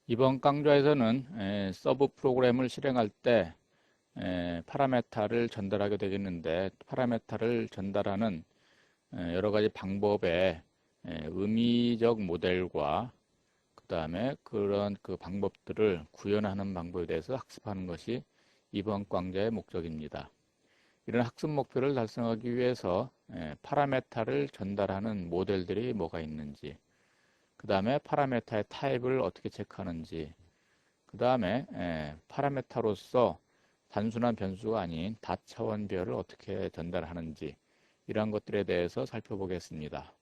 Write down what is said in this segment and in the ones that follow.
이번 강좌에서는 서브 프로그램을 실행할 때 파라메타를 전달하게 되겠는데, 파라메타를 전달하는 여러 가지 방법의 의미적 모델과 그 다음에 그런 그 방법들을 구현하는 방법에 대해서 학습하는 것이 이번 강좌의 목적입니다. 이런 학습 목표를 달성하기 위해서 파라메타를 전달하는 모델들이 뭐가 있는지, 그 다음에 파라메타의 타입을 어떻게 체크하는지, 그 다음에 파라메타로서 단순한 변수가 아닌 다차원별을 어떻게 전달하는지, 이러한 것들에 대해서 살펴보겠습니다.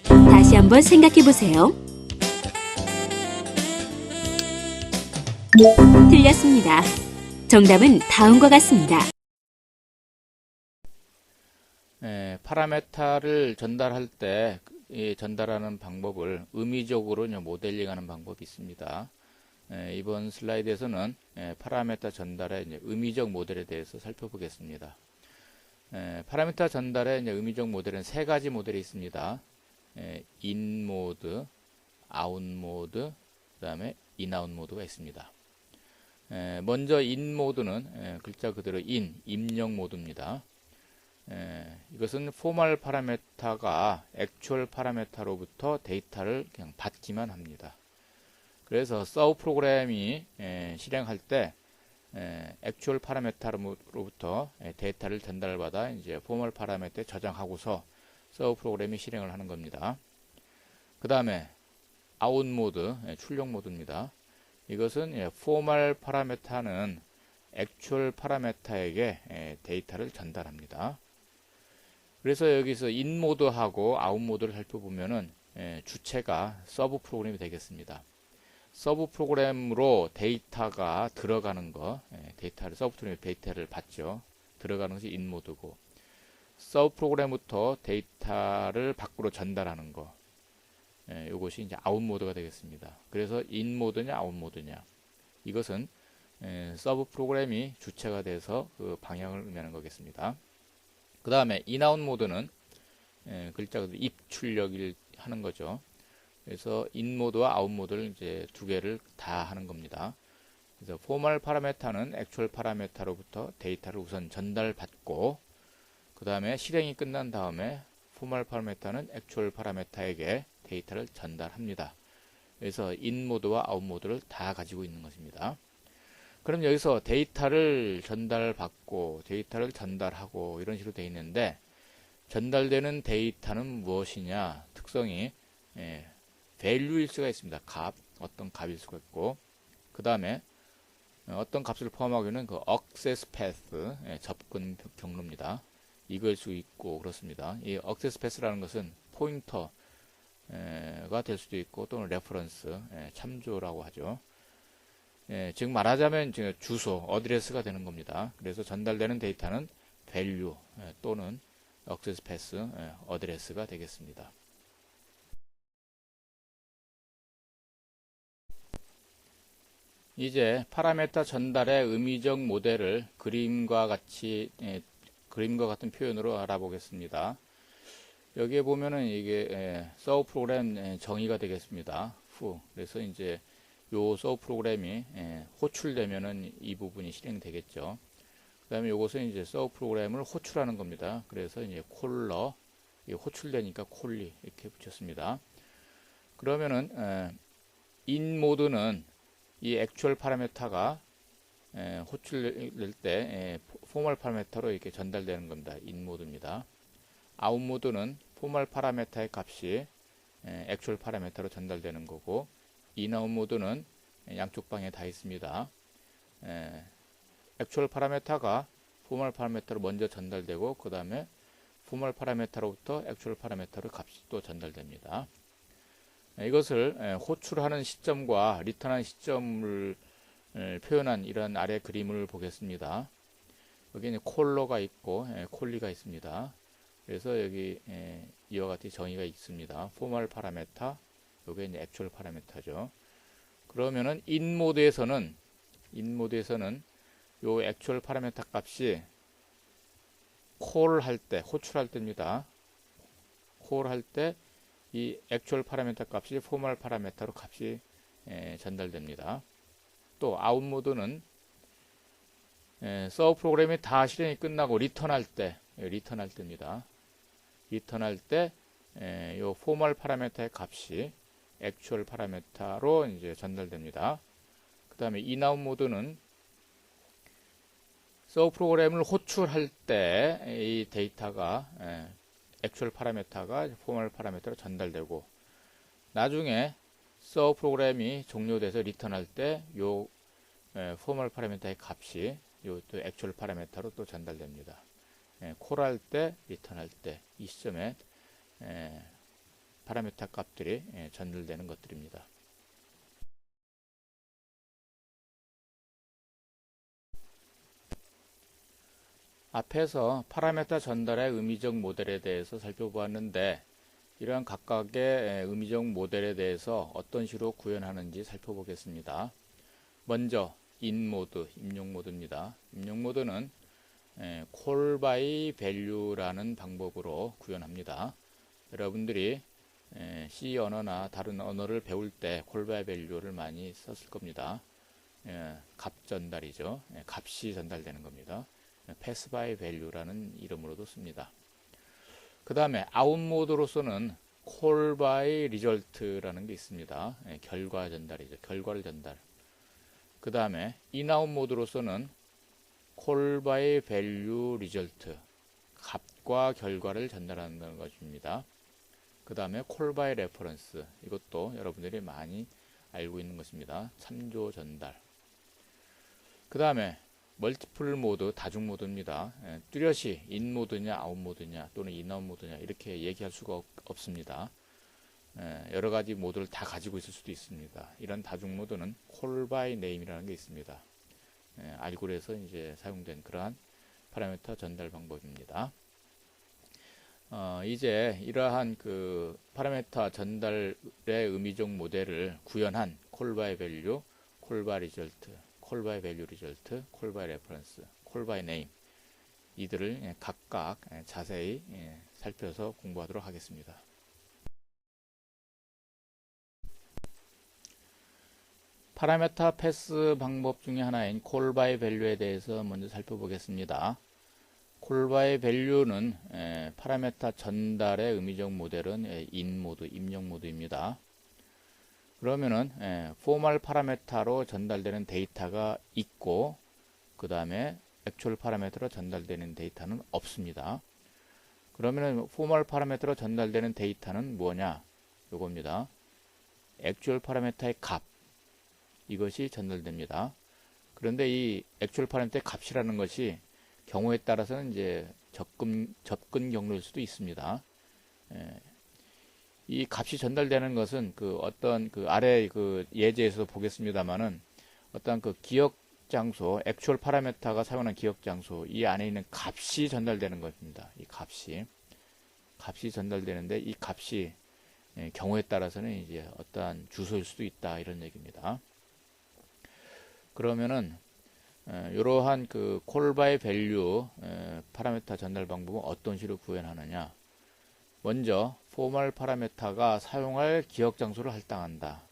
다시 한번 생각해 보세요. 틀렸습니다. 정답은 다음과 같습니다. 파라메타를 전달할 때 전달하는 방법을 의미적으로 모델링하는 방법이 있습니다. 이번 슬라이드에서는 파라메타 전달의 의미적 모델에 대해서 살펴보겠습니다. 파라미터 전달의 의미적 모델은 세 가지 모델이 있습니다. in 모드, out 모드, 그 다음에 in out 모드가 있습니다. 먼저 in 모드는 글자 그대로 입력 모드입니다. 이것은 포멀 파라메타가 액츄얼 파라메타로부터 데이터를 그냥 받기만 합니다. 그래서 서브 프로그램이 실행할 때 액츄얼 파라메타로부터 데이터를 전달받아 이제 포멀 파라메타에 저장하고서 서브 프로그램이 실행을 하는 겁니다. 그 다음에 아웃 모드, 출력 모드입니다. 이것은 포멀 파라메타는 액츄얼 파라메타에게 데이터를 전달합니다. 그래서 여기서 인 모드하고 아웃 모드를 살펴보면은 주체가 서브 프로그램이 되겠습니다. 서브 프로그램으로 데이터가 들어가는 거, 서브 프로그램이 데이터를 받죠. 들어가는 것이 인 모드고, 서브 프로그램부터 데이터를 밖으로 전달하는 거, 이것이 이제 아웃 모드가 되겠습니다. 그래서 인 모드냐 아웃 모드냐, 이것은 서브 프로그램이 주체가 돼서 그 방향을 의미하는 거겠습니다. 그 다음에 인아웃 모드는 글자 그대로 입출력을 하는 거죠. 그래서 인 모드와 아웃 모드를 이제 두 개를 다 하는 겁니다. 그래서 포멀 파라메타는 액츄얼 파라메타로부터 데이터를 우선 전달받고, 그 다음에 실행이 끝난 다음에 포멀 파라메타는 액츄얼 파라메타에게 데이터를 전달합니다. 그래서 인 모드와 아웃 모드를 다 가지고 있는 것입니다. 그럼 여기서 데이터를 전달받고 데이터를 전달하고 이런 식으로 되어 있는데, 전달되는 데이터는 무엇이냐, 특성이 value일 수가 있습니다. 값, 어떤 값일 수가 있고, 그 다음에 어떤 값을 포함하고 있는 그 access path, 접근 경로입니다. 이걸 수 있고 그렇습니다. 이 access path라는 것은 포인터가 될 수도 있고 또는 reference, 참조라고 하죠. 즉 말하자면 주소, 어드레스가 되는 겁니다. 그래서 전달되는 데이터는 value 또는 access path, 어드레스가 되겠습니다. 이제 파라메타 전달의 의미적 모델을 그림과 같은 표현으로 알아보겠습니다. 여기에 보면은 이게 서브 프로그램 정의가 되겠습니다. 그래서 이제 요 서브 프로그램이 호출되면은 이 부분이 실행되겠죠. 그 다음에 요것은 이제 서브 프로그램을 호출하는 겁니다. 그래서 이제 콜러, 호출되니까 콜리 이렇게 붙였습니다. 그러면은 인 모드는 이 액츄얼 파라메타가 호출될 때 포멀 파라메타로 이렇게 전달되는 겁니다. 인 모드입니다. 아웃 모드는 포멀 파라메타의 값이 액츄얼 파라메타로 전달되는 거고, 인아웃 모드는 양쪽 방에 다 있습니다. 액츄얼 파라메타가 포멀 파라메타로 먼저 전달되고, 그 다음에 포멀 파라메타로부터 액츄얼 파라메타로 값이 또 전달됩니다. 이것을 호출하는 시점과 리턴하는 시점을 표현한 이런 아래 그림을 보겠습니다. 여기 이제 콜러가 있고 콜리가 있습니다. 그래서 여기 이와 같이 정의가 있습니다. 포멀 파라메타, 여기 이제 액츄얼 파라메타죠. 그러면은 인 모드에서는 요 액츄얼 파라메타 값이 콜 할 때, 호출할 때입니다. 콜 할 때 이 액츄얼 파라메타 값이 포멀 파라메타로 값이 전달됩니다. 또 아웃 모드는 서브 프로그램이 다 실행이 끝나고 리턴할 때입니다. 리턴할 때 요 포멀 파라메타의 값이 액츄얼 파라메타로 이제 전달됩니다. 그 다음에 인아웃 모드는 서브 프로그램을 호출할 때 이 데이터가 액츄얼 파라메타가 포멀 파라메타로 전달되고, 나중에 서브 프로그램이 종료돼서 리턴할 때 요 포멀 파라메타의 값이 요 또 액츄얼 파라메타로 또 전달됩니다. 콜할 때, 리턴할 때 이 시점에 파라메타 값들이 전달되는 것들입니다. 앞에서 파라메타 전달의 의미적 모델에 대해서 살펴보았는데, 이러한 각각의 의미적 모델에 대해서 어떤 식으로 구현하는지 살펴보겠습니다. 먼저 인 모드, 입력 모드입니다. 입력 모드는 call by value라는 방법으로 구현합니다. 여러분들이 C 언어나 다른 언어를 배울 때 call by value를 많이 썼을 겁니다. 값 전달이죠. 값이 전달되는 겁니다. pass by value라는 이름으로도 씁니다. 그 다음에 out 모드로서는 call by result라는 게 있습니다. 결과 전달이죠. 결과를 전달. 그 다음에 in out 모드로서는 call by value result, 값과 결과를 전달한다는 것입니다. 그 다음에 call by reference, 이것도 여러분들이 많이 알고 있는 것입니다. 참조 전달. 그 다음에 멀티플 모드, 다중 모드입니다. 뚜렷이 인 모드냐 아웃 모드냐 또는 인 아웃 모드냐 이렇게 얘기할 수가 없습니다. 여러 가지 모드를 다 가지고 있을 수도 있습니다. 이런 다중 모드는 call by name이라는 게 있습니다. 알고리에서 이제 사용된 그러한 파라미터 전달 방법입니다. 이제 이러한 그 파라미터 전달의 의미적 모델을 구현한 call by value, call by result, call by value result, call by reference, call by name, 이들을 각각 자세히 살펴서 공부하도록 하겠습니다. 파라메타 패스 방법 중에 하나인 call by value에 대해서 먼저 살펴보겠습니다. call by value는 파라메타 전달의 의미적 모델은 in 모드, 입력 모드입니다. 그러면은 포멀 파라메타로 전달되는 데이터가 있고, 그 다음에 액츄얼 파라메타로 전달되는 데이터는 없습니다. 그러면은 포멀 파라메타로 전달되는 데이터는 뭐냐? 요겁니다. 액츄얼 파라메타의 값, 이것이 전달됩니다. 그런데 이 액츄얼 파라미터의 값이라는 것이 경우에 따라서는 이제 접근 경로일 수도 있습니다. 이 값이 전달되는 것은 그 어떤 그 아래 그 예제에서 보겠습니다만은 어떤 그 기억 장소, 액츄얼 파라미터가 사용하는 기억 장소, 이 안에 있는 값이 전달되는 것입니다. 이 값이 전달되는데, 이 값이 경우에 따라서는 이제 어떠한 주소일 수도 있다, 이런 얘기입니다. 그러면은 이러한 그 call by value 파라미터 전달 방법은 어떤 식으로 구현하느냐? 먼저 포멀 파라미터가 사용할 기억 장소를 할당한다.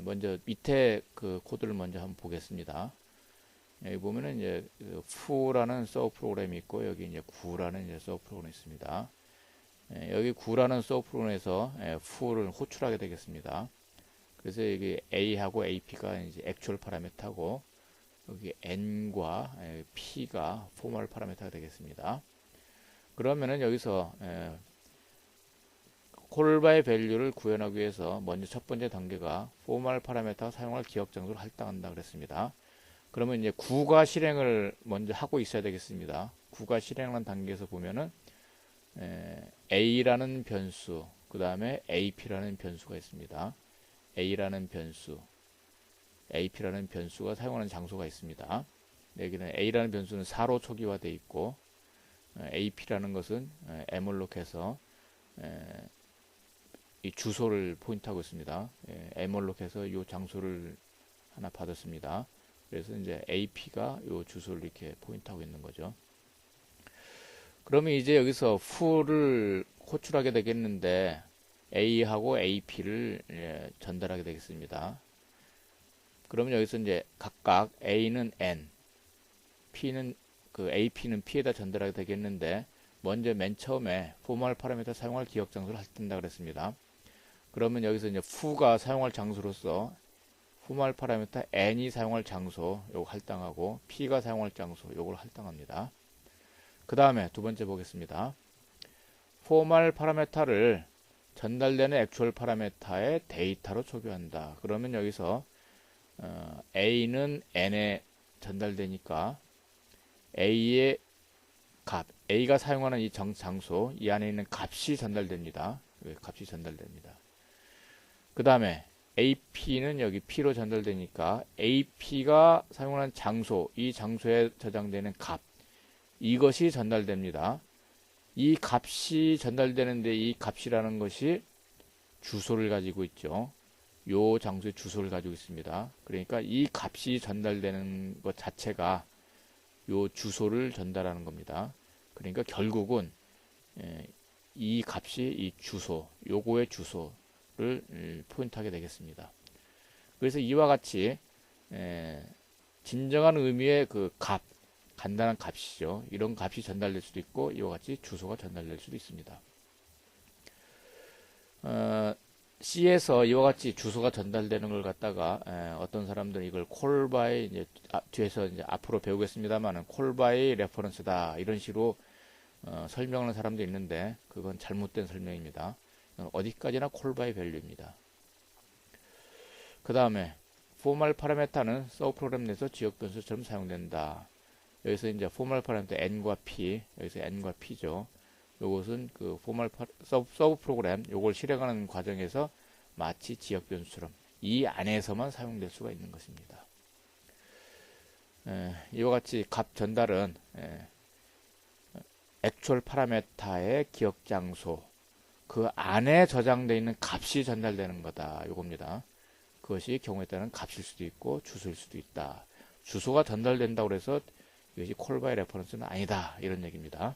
먼저 밑에 그 코드를 먼저 한번 보겠습니다. 여기 보면은 이제 foo라는 서브 프로그램이 있고, 여기 이제 gu라는 이제 서브 프로그램이 있습니다. 여기 gu라는 서브 프로그램에서 foo를 호출하게 되겠습니다. 그래서 여기 A하고 AP가 이제 액츄얼 파라미터고, 여기 N과 P가 포멀 파라미터가 되겠습니다. 그러면은 여기서 call by value를 구현하기 위해서 먼저 첫 번째 단계가 포멀 파라미터가 사용할 기억 장소를 할당한다 그랬습니다. 그러면 이제 구가 실행을 먼저 하고 있어야 되겠습니다. 구가 실행하는 단계에서 보면은 A라는 변수, 그 다음에 AP라는 변수가 있습니다. A라는 변수, AP라는 변수가 사용하는 장소가 있습니다. 여기는 A라는 변수는 4로 초기화되어 있고 AP라는 것은 에몰록해서 이 주소를 포인트하고 있습니다. 에몰록해서 이 장소를 하나 받았습니다. 그래서 이제 AP가 이 주소를 이렇게 포인트하고 있는 거죠. 그러면 이제 여기서 f를 호출하게 되겠는데 A하고 AP를 전달하게 되겠습니다. 그러면 여기서 이제 각각 A는 N, P는 그 AP는 P에다 전달하게 되겠는데 먼저 맨 처음에 포멀 파라미터 사용할 기억 장소를 할당한다 그랬습니다. 그러면 여기서 이제 f가 사용할 장소로서 포멀 파라미터 n이 사용할 장소 요거 할당하고 p가 사용할 장소 요걸 할당합니다. 그 다음에 두 번째 보겠습니다. 포멀 파라미터를 전달되는 액추얼 파라미터의 데이터로 초기화한다. 그러면 여기서 a는 n에 전달되니까 a의 값, a가 사용하는 이 장소 이 안에 있는 값이 전달됩니다. 값이 전달됩니다. 그 다음에 AP는 여기 P로 전달되니까 AP가 사용하는 장소, 이 장소에 저장되는 값, 이것이 전달됩니다. 이 값이 전달되는데 이 값이라는 것이 주소를 가지고 있죠. 요 장소의 주소를 가지고 있습니다. 그러니까 이 값이 전달되는 것 자체가 요 주소를 전달하는 겁니다. 그러니까 결국은 이 값이 이 주소, 요거의 주소를 포인트하게 되겠습니다. 그래서 이와 같이 진정한 의미의 그 값, 간단한 값이죠. 이런 값이 전달될 수도 있고 이와 같이 주소가 전달될 수도 있습니다. C에서 이와 같이 주소가 전달되는 걸 갖다가 어떤 사람들은 이걸 콜바이 이제 뒤에서 이제 앞으로 배우겠습니다만은 콜바이 레퍼런스다 이런 식으로 설명하는 사람도 있는데 그건 잘못된 설명입니다. 어디까지나 콜바이 밸류입니다. 그 다음에 포멀 파라메타는 서브 프로그램 내에서 지역 변수처럼 사용된다. 여기서 이제 포멀 파라미터 n과 p, 여기서 n과 p죠. 요것은 그 포멀 서브 프로그램 요걸 실행하는 과정에서 마치 지역 변수처럼 이 안에서만 사용될 수가 있는 것입니다. 이와 같이 값 전달은 액추얼 파라메타의 기억 장소 그 안에 저장되어 있는 값이 전달되는 거다. 요겁니다. 그것이 경우에 따른 값일 수도 있고 주소일 수도 있다. 주소가 전달된다고 해서 이것이 콜바이 레퍼런스는 아니다. 이런 얘기입니다.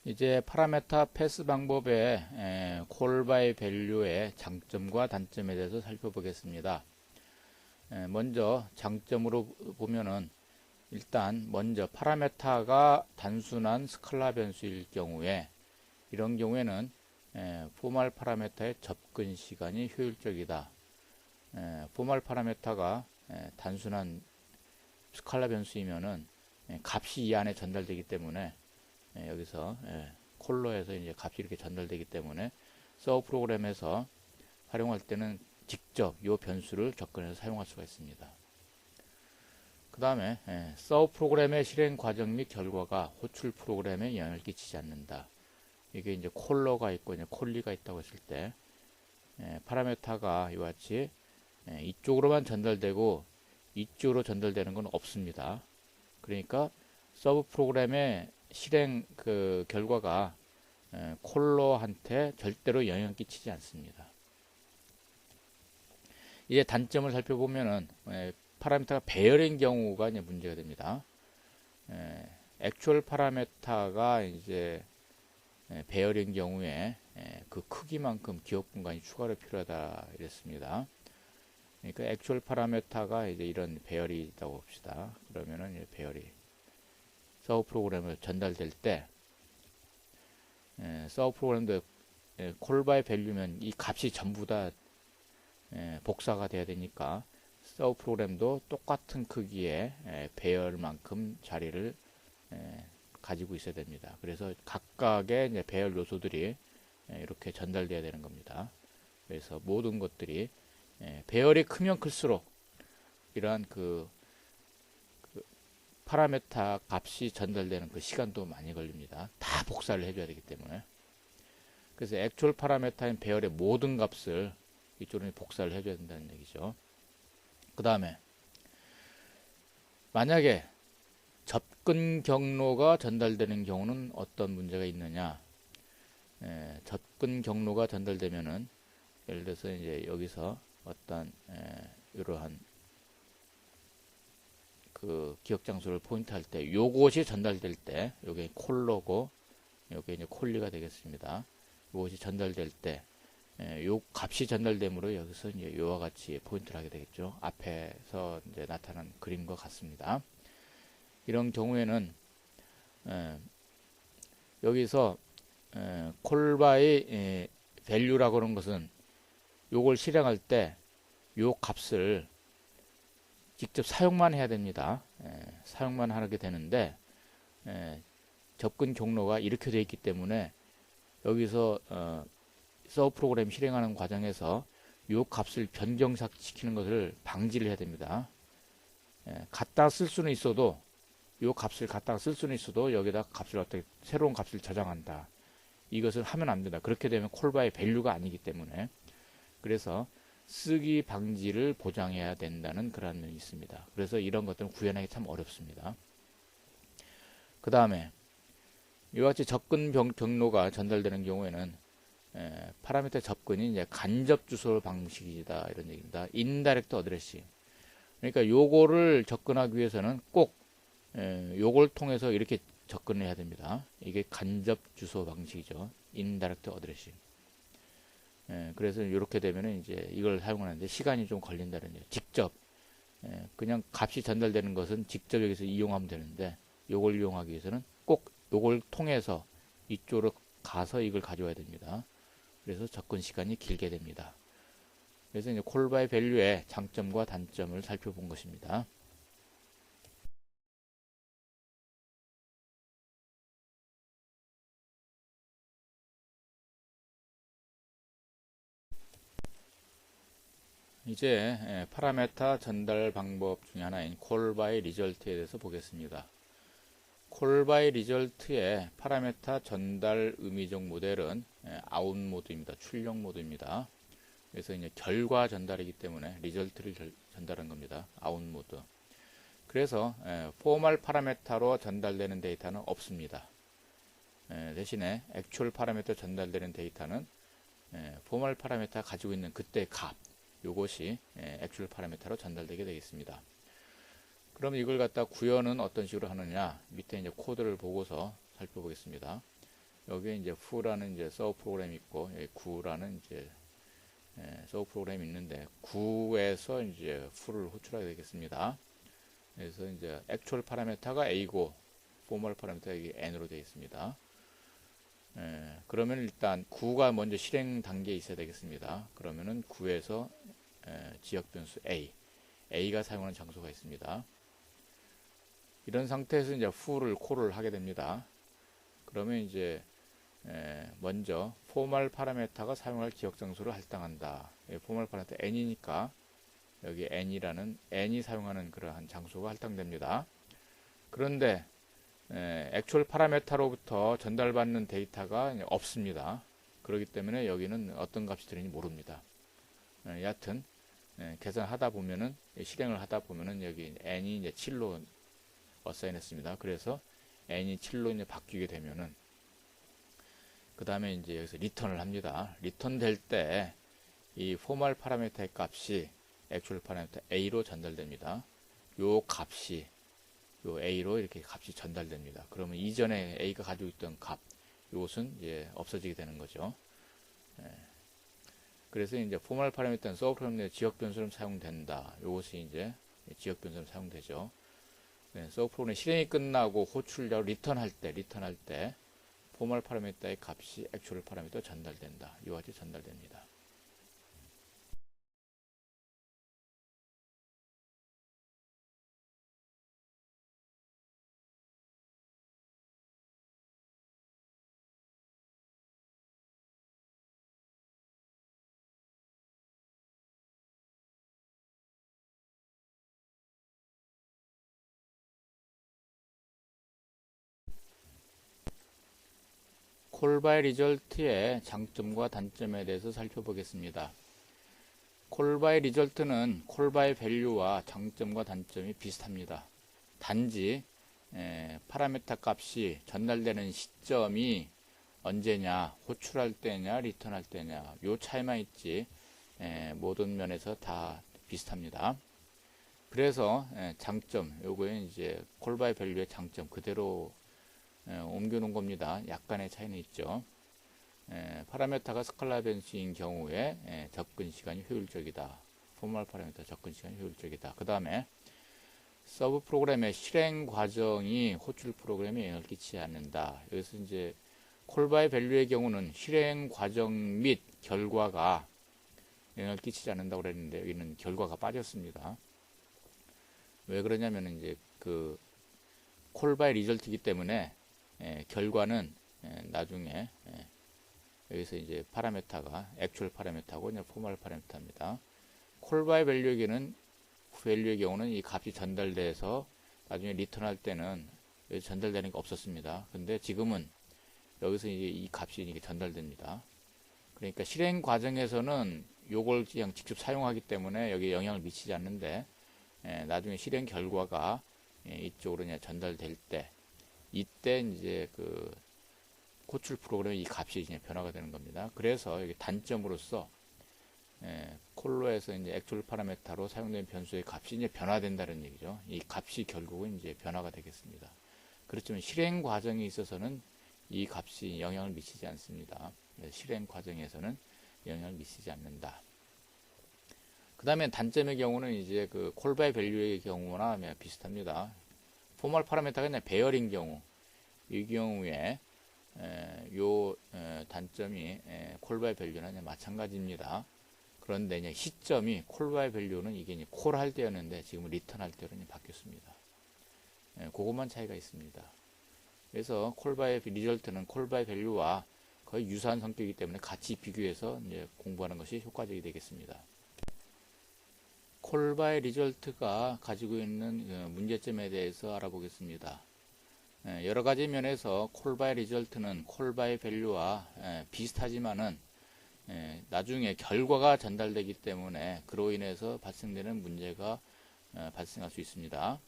이제 파라메타 패스 방법의 콜바이 밸류의 장점과 단점에 대해서 살펴보겠습니다. 먼저 장점으로 보면은 일단 먼저 파라메타가 단순한 스칼라 변수일 경우에 이런 경우에는 포멀 파라메타의 접근 시간이 효율적이다. 포멀 파라메타가 단순한 스칼라 변수이면은 값이 이 안에 전달되기 때문에 여기서 콜로에서 이제 값이 이렇게 전달되기 때문에 서브 프로그램에서 활용할 때는 직접 이 변수를 접근해서 사용할 수가 있습니다. 그 다음에 서브 프로그램의 실행 과정 및 결과가 호출 프로그램에 영향을 끼치지 않는다. 이게 이제 콜러가 있고 이제 콜리가 있다고 했을 때 파라메타가 이와 같이 이쪽으로만 전달되고 이쪽으로 전달되는 건 없습니다. 그러니까 서브 프로그램의 실행 그 결과가 콜러한테 절대로 영향 끼치지 않습니다. 이제 단점을 살펴보면은 파라미터가 배열인 경우가 이제 문제가 됩니다. 액추얼 파라미터가 이제 배열인 경우에 그 크기만큼 기억 공간이 추가로 필요하다 이랬습니다. 그러니까 액추얼 파라미터가 이제 이런 배열이 있다고 봅시다. 그러면은 이제 배열이 서브 프로그램을 전달될 때 서브 프로그램도 콜바이 밸류면 이 값이 전부 다 복사가 돼야 되니까 서브 프로그램도 똑같은 크기의 배열만큼 자리를 가지고 있어야 됩니다. 그래서 각각의 이제 배열 요소들이 이렇게 전달돼야 되는 겁니다. 그래서 모든 것들이 배열이 크면 클수록 이러한 그 파라메타 값이 전달되는 그 시간도 많이 걸립니다. 다 복사를 해줘야 되기 때문에. 그래서 액츄얼 파라메타인 배열의 모든 값을 이쪽으로 복사를 해줘야 된다는 얘기죠. 그 다음에 만약에 접근 경로가 전달되는 경우는 어떤 문제가 있느냐? 접근 경로가 전달되면은 예를 들어서 이제 여기서 어떤 이러한 그 기억 장소를 포인트할 때 요것이 전달될 때 요게 콜로고 요게 이제 콜리가 되겠습니다. 요것이 전달될 때 요 값이 전달되므로 여기서 이제 요와 같이 포인트를 하게 되겠죠. 앞에서 이제 나타난 그림과 같습니다. 이런 경우에는 여기서 콜바이 밸류라고 하는 것은 요걸 실행할 때 요 값을 직접 사용만 해야 됩니다. 사용만 하게 되는데 접근 경로가 이렇게 되어 있기 때문에 여기서 서브 프로그램 실행하는 과정에서 요 값을 변경시키는 것을 방지를 해야 됩니다. 갖다 쓸 수는 있어도 요 값을 갖다가 쓸 수는 있어도 여기다 값을 어떻게 새로운 값을 저장한다. 이것을 하면 안 된다. 그렇게 되면 콜바의 밸류가 아니기 때문에 그래서 쓰기 방지를 보장해야 된다는 그런 면이 있습니다. 그래서 이런 것들은 구현하기 참 어렵습니다. 그 다음에 이와 같이 접근 경로가 전달되는 경우에는 파라미터 접근이 이제 간접 주소 방식이다 이런 얘기입니다. 인다이렉트 어드레싱. 그러니까 요거를 접근하기 위해서는 꼭 요걸 통해서 이렇게 접근을 해야 됩니다. 이게 간접 주소 방식이죠. 인다이렉트 어드레싱. 그래서 이렇게 되면은 이제 이걸 사용하는데 시간이 좀 걸린다는 얘기. 직접 그냥 값이 전달되는 것은 직접 여기서 이용하면 되는데 요걸 이용하기 위해서는 꼭 요걸 통해서 이쪽으로 가서 이걸 가져와야 됩니다. 그래서 접근 시간이 길게 됩니다. 그래서 이제 콜바이 밸류의 장점과 단점을 살펴본 것입니다. 이제 파라메타 전달 방법 중에 하나인 콜바이 리절트에 대해서 보겠습니다. 콜바이 리절트의 파라메타 전달 의미적 모델은 아웃 모드입니다. 출력 모드입니다. 그래서 이제 결과 전달이기 때문에 리절트를 전달한 겁니다. 아웃 모드. 그래서 포멀 파라메타로 전달되는 데이터는 없습니다. 대신에 액츄얼 파라메타 전달되는 데이터는 포멀 파라메타 가지고 있는 그때의 값 요것이 액츄얼 파라메타로 전달되게 되겠습니다. 그럼 이걸 갖다 구현은 어떤 식으로 하느냐 밑에 이제 코드를 보고서 살펴보겠습니다. 여기에 이제 f라는 이제 서브 프로그램이 있고 여기 구라는 이제 서브 프로그램이 있는데 구에서 이제 f를 호출하게 되겠습니다. 그래서 이제 액츄얼 파라메타가 a고 포멀 파라메타가 여기 n으로 되어 있습니다. 그러면 일단 9가 먼저 실행 단계에 있어야 되겠습니다. 그러면은 9에서 지역 변수 A가 사용하는 장소가 있습니다. 이런 상태에서 이제 f를 콜을 하게 됩니다. 그러면 이제 먼저 포멀 파라메타가 사용할 지역 장소를 할당한다. 포멀 파라메타 n이니까 여기 n이 사용하는 그러한 장소가 할당됩니다. 그런데 액츄얼 파라메타로부터 전달받는 데이터가 없습니다. 그렇기 때문에 여기는 어떤 값이 들리는지 모릅니다. 여하튼 계산하다 보면은 실행을 하다 보면은 여기 n이 이제 7로 어사인했습니다. 그래서 n이 7로 이제 바뀌게 되면은 그 다음에 이제 여기서 리턴을 합니다. 리턴 될 때 이 포멀 파라메타의 값이 액츄얼 파라메타 a로 전달됩니다. 요 값이 요 a로 이렇게 값이 전달됩니다. 그러면 이전에 a가 가지고 있던 값 이것은 이제 없어지게 되는 거죠. 그래서 이제 포멀 파라미터는 서브 프로그램 지역 변수로 사용된다. 이것이 이제 지역 변수로 사용되죠. 서브 프로그램 실행이 끝나고 호출력 리턴할 때 포멀 파라미터의 값이 액츄얼 파라미터 전달된다. 이와 같이 전달됩니다. 콜바이 리절트의 장점과 단점에 대해서 살펴보겠습니다. 콜바이 리절트는 콜바이 밸류와 장점과 단점이 비슷합니다. 단지 파라메타 값이 전달되는 시점이 언제냐, 호출할 때냐, 리턴할 때냐, 요 차이만 있지 모든 면에서 다 비슷합니다. 그래서 장점, 요거는 이제 콜바이 밸류의 장점 그대로 옮겨 놓은 겁니다. 약간의 차이는 있죠. 파라메타가 스칼라 변수인 경우에 접근 시간이 효율적이다. 포멀 파라메타 접근 시간이 효율적이다. 그 다음에 서브 프로그램의 실행 과정이 호출 프로그램에 영향을 끼치지 않는다. 여기서 이제 콜바이 밸류의 경우는 실행 과정 및 결과가 영향을 끼치지 않는다고 그랬는데 여기는 결과가 빠졌습니다. 왜 그러냐면 이제 그 콜바이 리절트이기 때문에 결과는 나중에 여기서 이제 파라메타가 액츄얼 파라메타고 이제 포멀 파라메타입니다. 콜바이 밸류의 경우는 이 값이 전달돼서 나중에 리턴할 때는 전달되는 게 없었습니다. 근데 지금은 여기서 이제 이 값이 이게 전달됩니다. 그러니까 실행 과정에서는 요걸 그냥 직접 사용하기 때문에 여기에 영향을 미치지 않는데 나중에 실행 결과가 이쪽으로 이제 전달될 때 이때 이제 그 호출 프로그램의 이 값이 이제 변화가 되는 겁니다. 그래서 여기 단점으로서 콜로에서 이제 액츄얼 파라메타로 사용된 변수의 값이 이제 변화된다는 얘기죠. 이 값이 결국은 이제 변화가 되겠습니다. 그렇지만 실행 과정에 있어서는 이 값이 영향을 미치지 않습니다. 실행 과정에서는 영향을 미치지 않는다. 그 다음에 단점의 경우는 이제 그 콜바이 밸류의 경우나 비슷합니다. 포멀 파라메타가 그냥 배열인 경우, 이 경우에 요 단점이 콜바이 밸류는 마찬가지입니다. 그런데 이제 시점이 콜바이 밸류는 이게 이제 콜할 때였는데 지금 리턴할 때로 이제 바뀌었습니다. 그것만 차이가 있습니다. 그래서 콜바이 리절트는 콜바이 밸류와 거의 유사한 성격이기 때문에 같이 비교해서 이제 공부하는 것이 효과적이 되겠습니다. 콜바이 리절트가 가지고 있는 문제점에 대해서 알아보겠습니다. 여러 가지 면에서 콜바이 리절트는 콜바이 밸류와 비슷하지만은 나중에 결과가 전달되기 때문에 그로 인해서 발생되는 문제가 발생할 수 있습니다.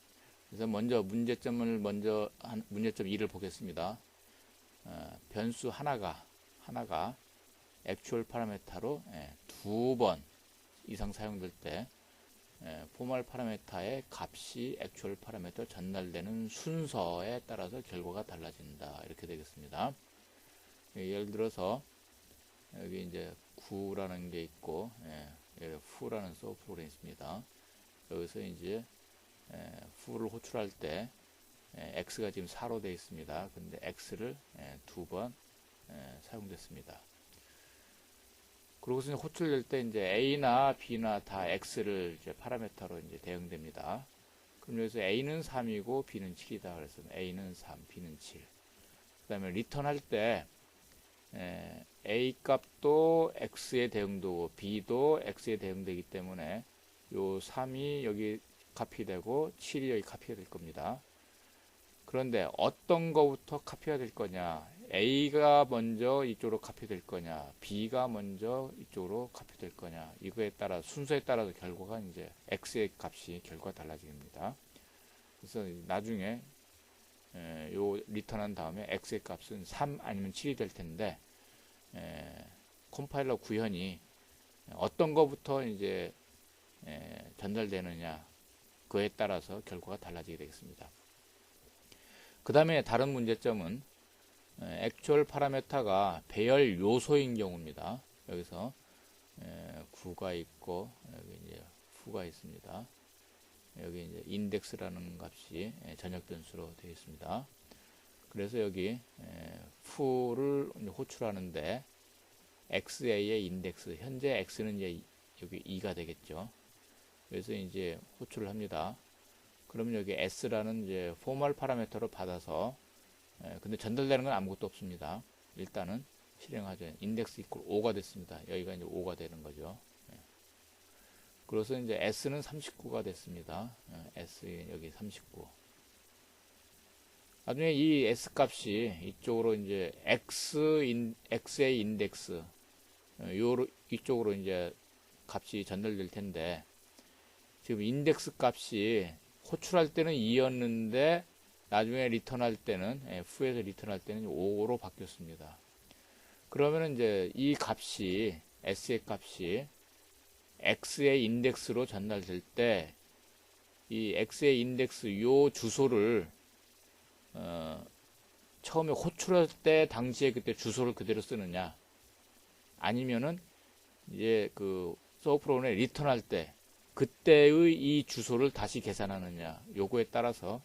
그래서 먼저 문제점 2를 보겠습니다. 변수 하나가 액츄얼 파라메타로 2번 이상 사용될 때 포멀 파라메타의 값이 액츄얼 파라메타 전달되는 순서에 따라서 결과가 달라진다. 이렇게 되겠습니다. 예를 들어서 여기 이제 9라는 게 있고 fu라는 서브 프로그램이 있습니다. 여기서 이제 fu를 호출할 때 x가 지금 4로 되어 있습니다. 근데 x를 2번 사용됐습니다. 그러고서 호출될 때 이제 a나 b나 다 x를 이제 파라메타로 이제 대응됩니다. 그럼 여기서 a는 3이고 b는 7이다. 그래서 a는 3, b는 7. 그다음에 리턴할 때 A 값도 X에 대응되고 B도 X에 대응되기 때문에 요 3이 여기 카피되고 7이 여기 카피가 될 겁니다. 그런데 어떤 거부터 카피가 될 거냐, A가 먼저 이쪽으로 카피될 거냐, B가 먼저 이쪽으로 카피될 거냐, 이거에 따라 순서에 따라서 결과가 이제 X의 값이 결과 달라집니다. 그래서 나중에 요 리턴한 다음에 X의 값은 3 아니면 7이 될 텐데 컴파일러 구현이 어떤 거부터 이제 전달되느냐 그에 따라서 결과가 달라지게 되겠습니다. 그 다음에 다른 문제점은 액츄얼 파라메타가 배열 요소인 경우입니다. 여기서 9가 있고 여기 이제 fu가 있습니다. 여기 이제 인덱스라는 값이 전역 변수로 되어 있습니다. 그래서 여기 fu를 호출하는데 xa의 인덱스, 현재 x는 이제 여기 2가 되겠죠. 그래서 이제 호출을 합니다. 그러면 여기 s라는 이제 포멀 파라메터로 받아서 근데 전달되는 건 아무것도 없습니다. 일단은 실행하죠. 인덱스 이퀄 5가 됐습니다. 여기가 이제 5가 되는 거죠. 그래서 이제 s는 39가 됐습니다. s 여기 39. 나중에 이 S 값이 이쪽으로 이제 X의 인덱스, 이쪽으로 이제 값이 전달될 텐데, 지금 인덱스 값이 호출할 때는 2였는데, 나중에 리턴할 때는, f에서 리턴할 때는 5로 바뀌었습니다. 그러면 이제 이 값이, S의 값이 X의 인덱스로 전달될 때, 이 X의 인덱스 요 주소를 처음에 호출할 때 당시에 그때 주소를 그대로 쓰느냐, 아니면은 이제 그 서브프로그램에 리턴할 때 그때의 이 주소를 다시 계산하느냐, 요거에 따라서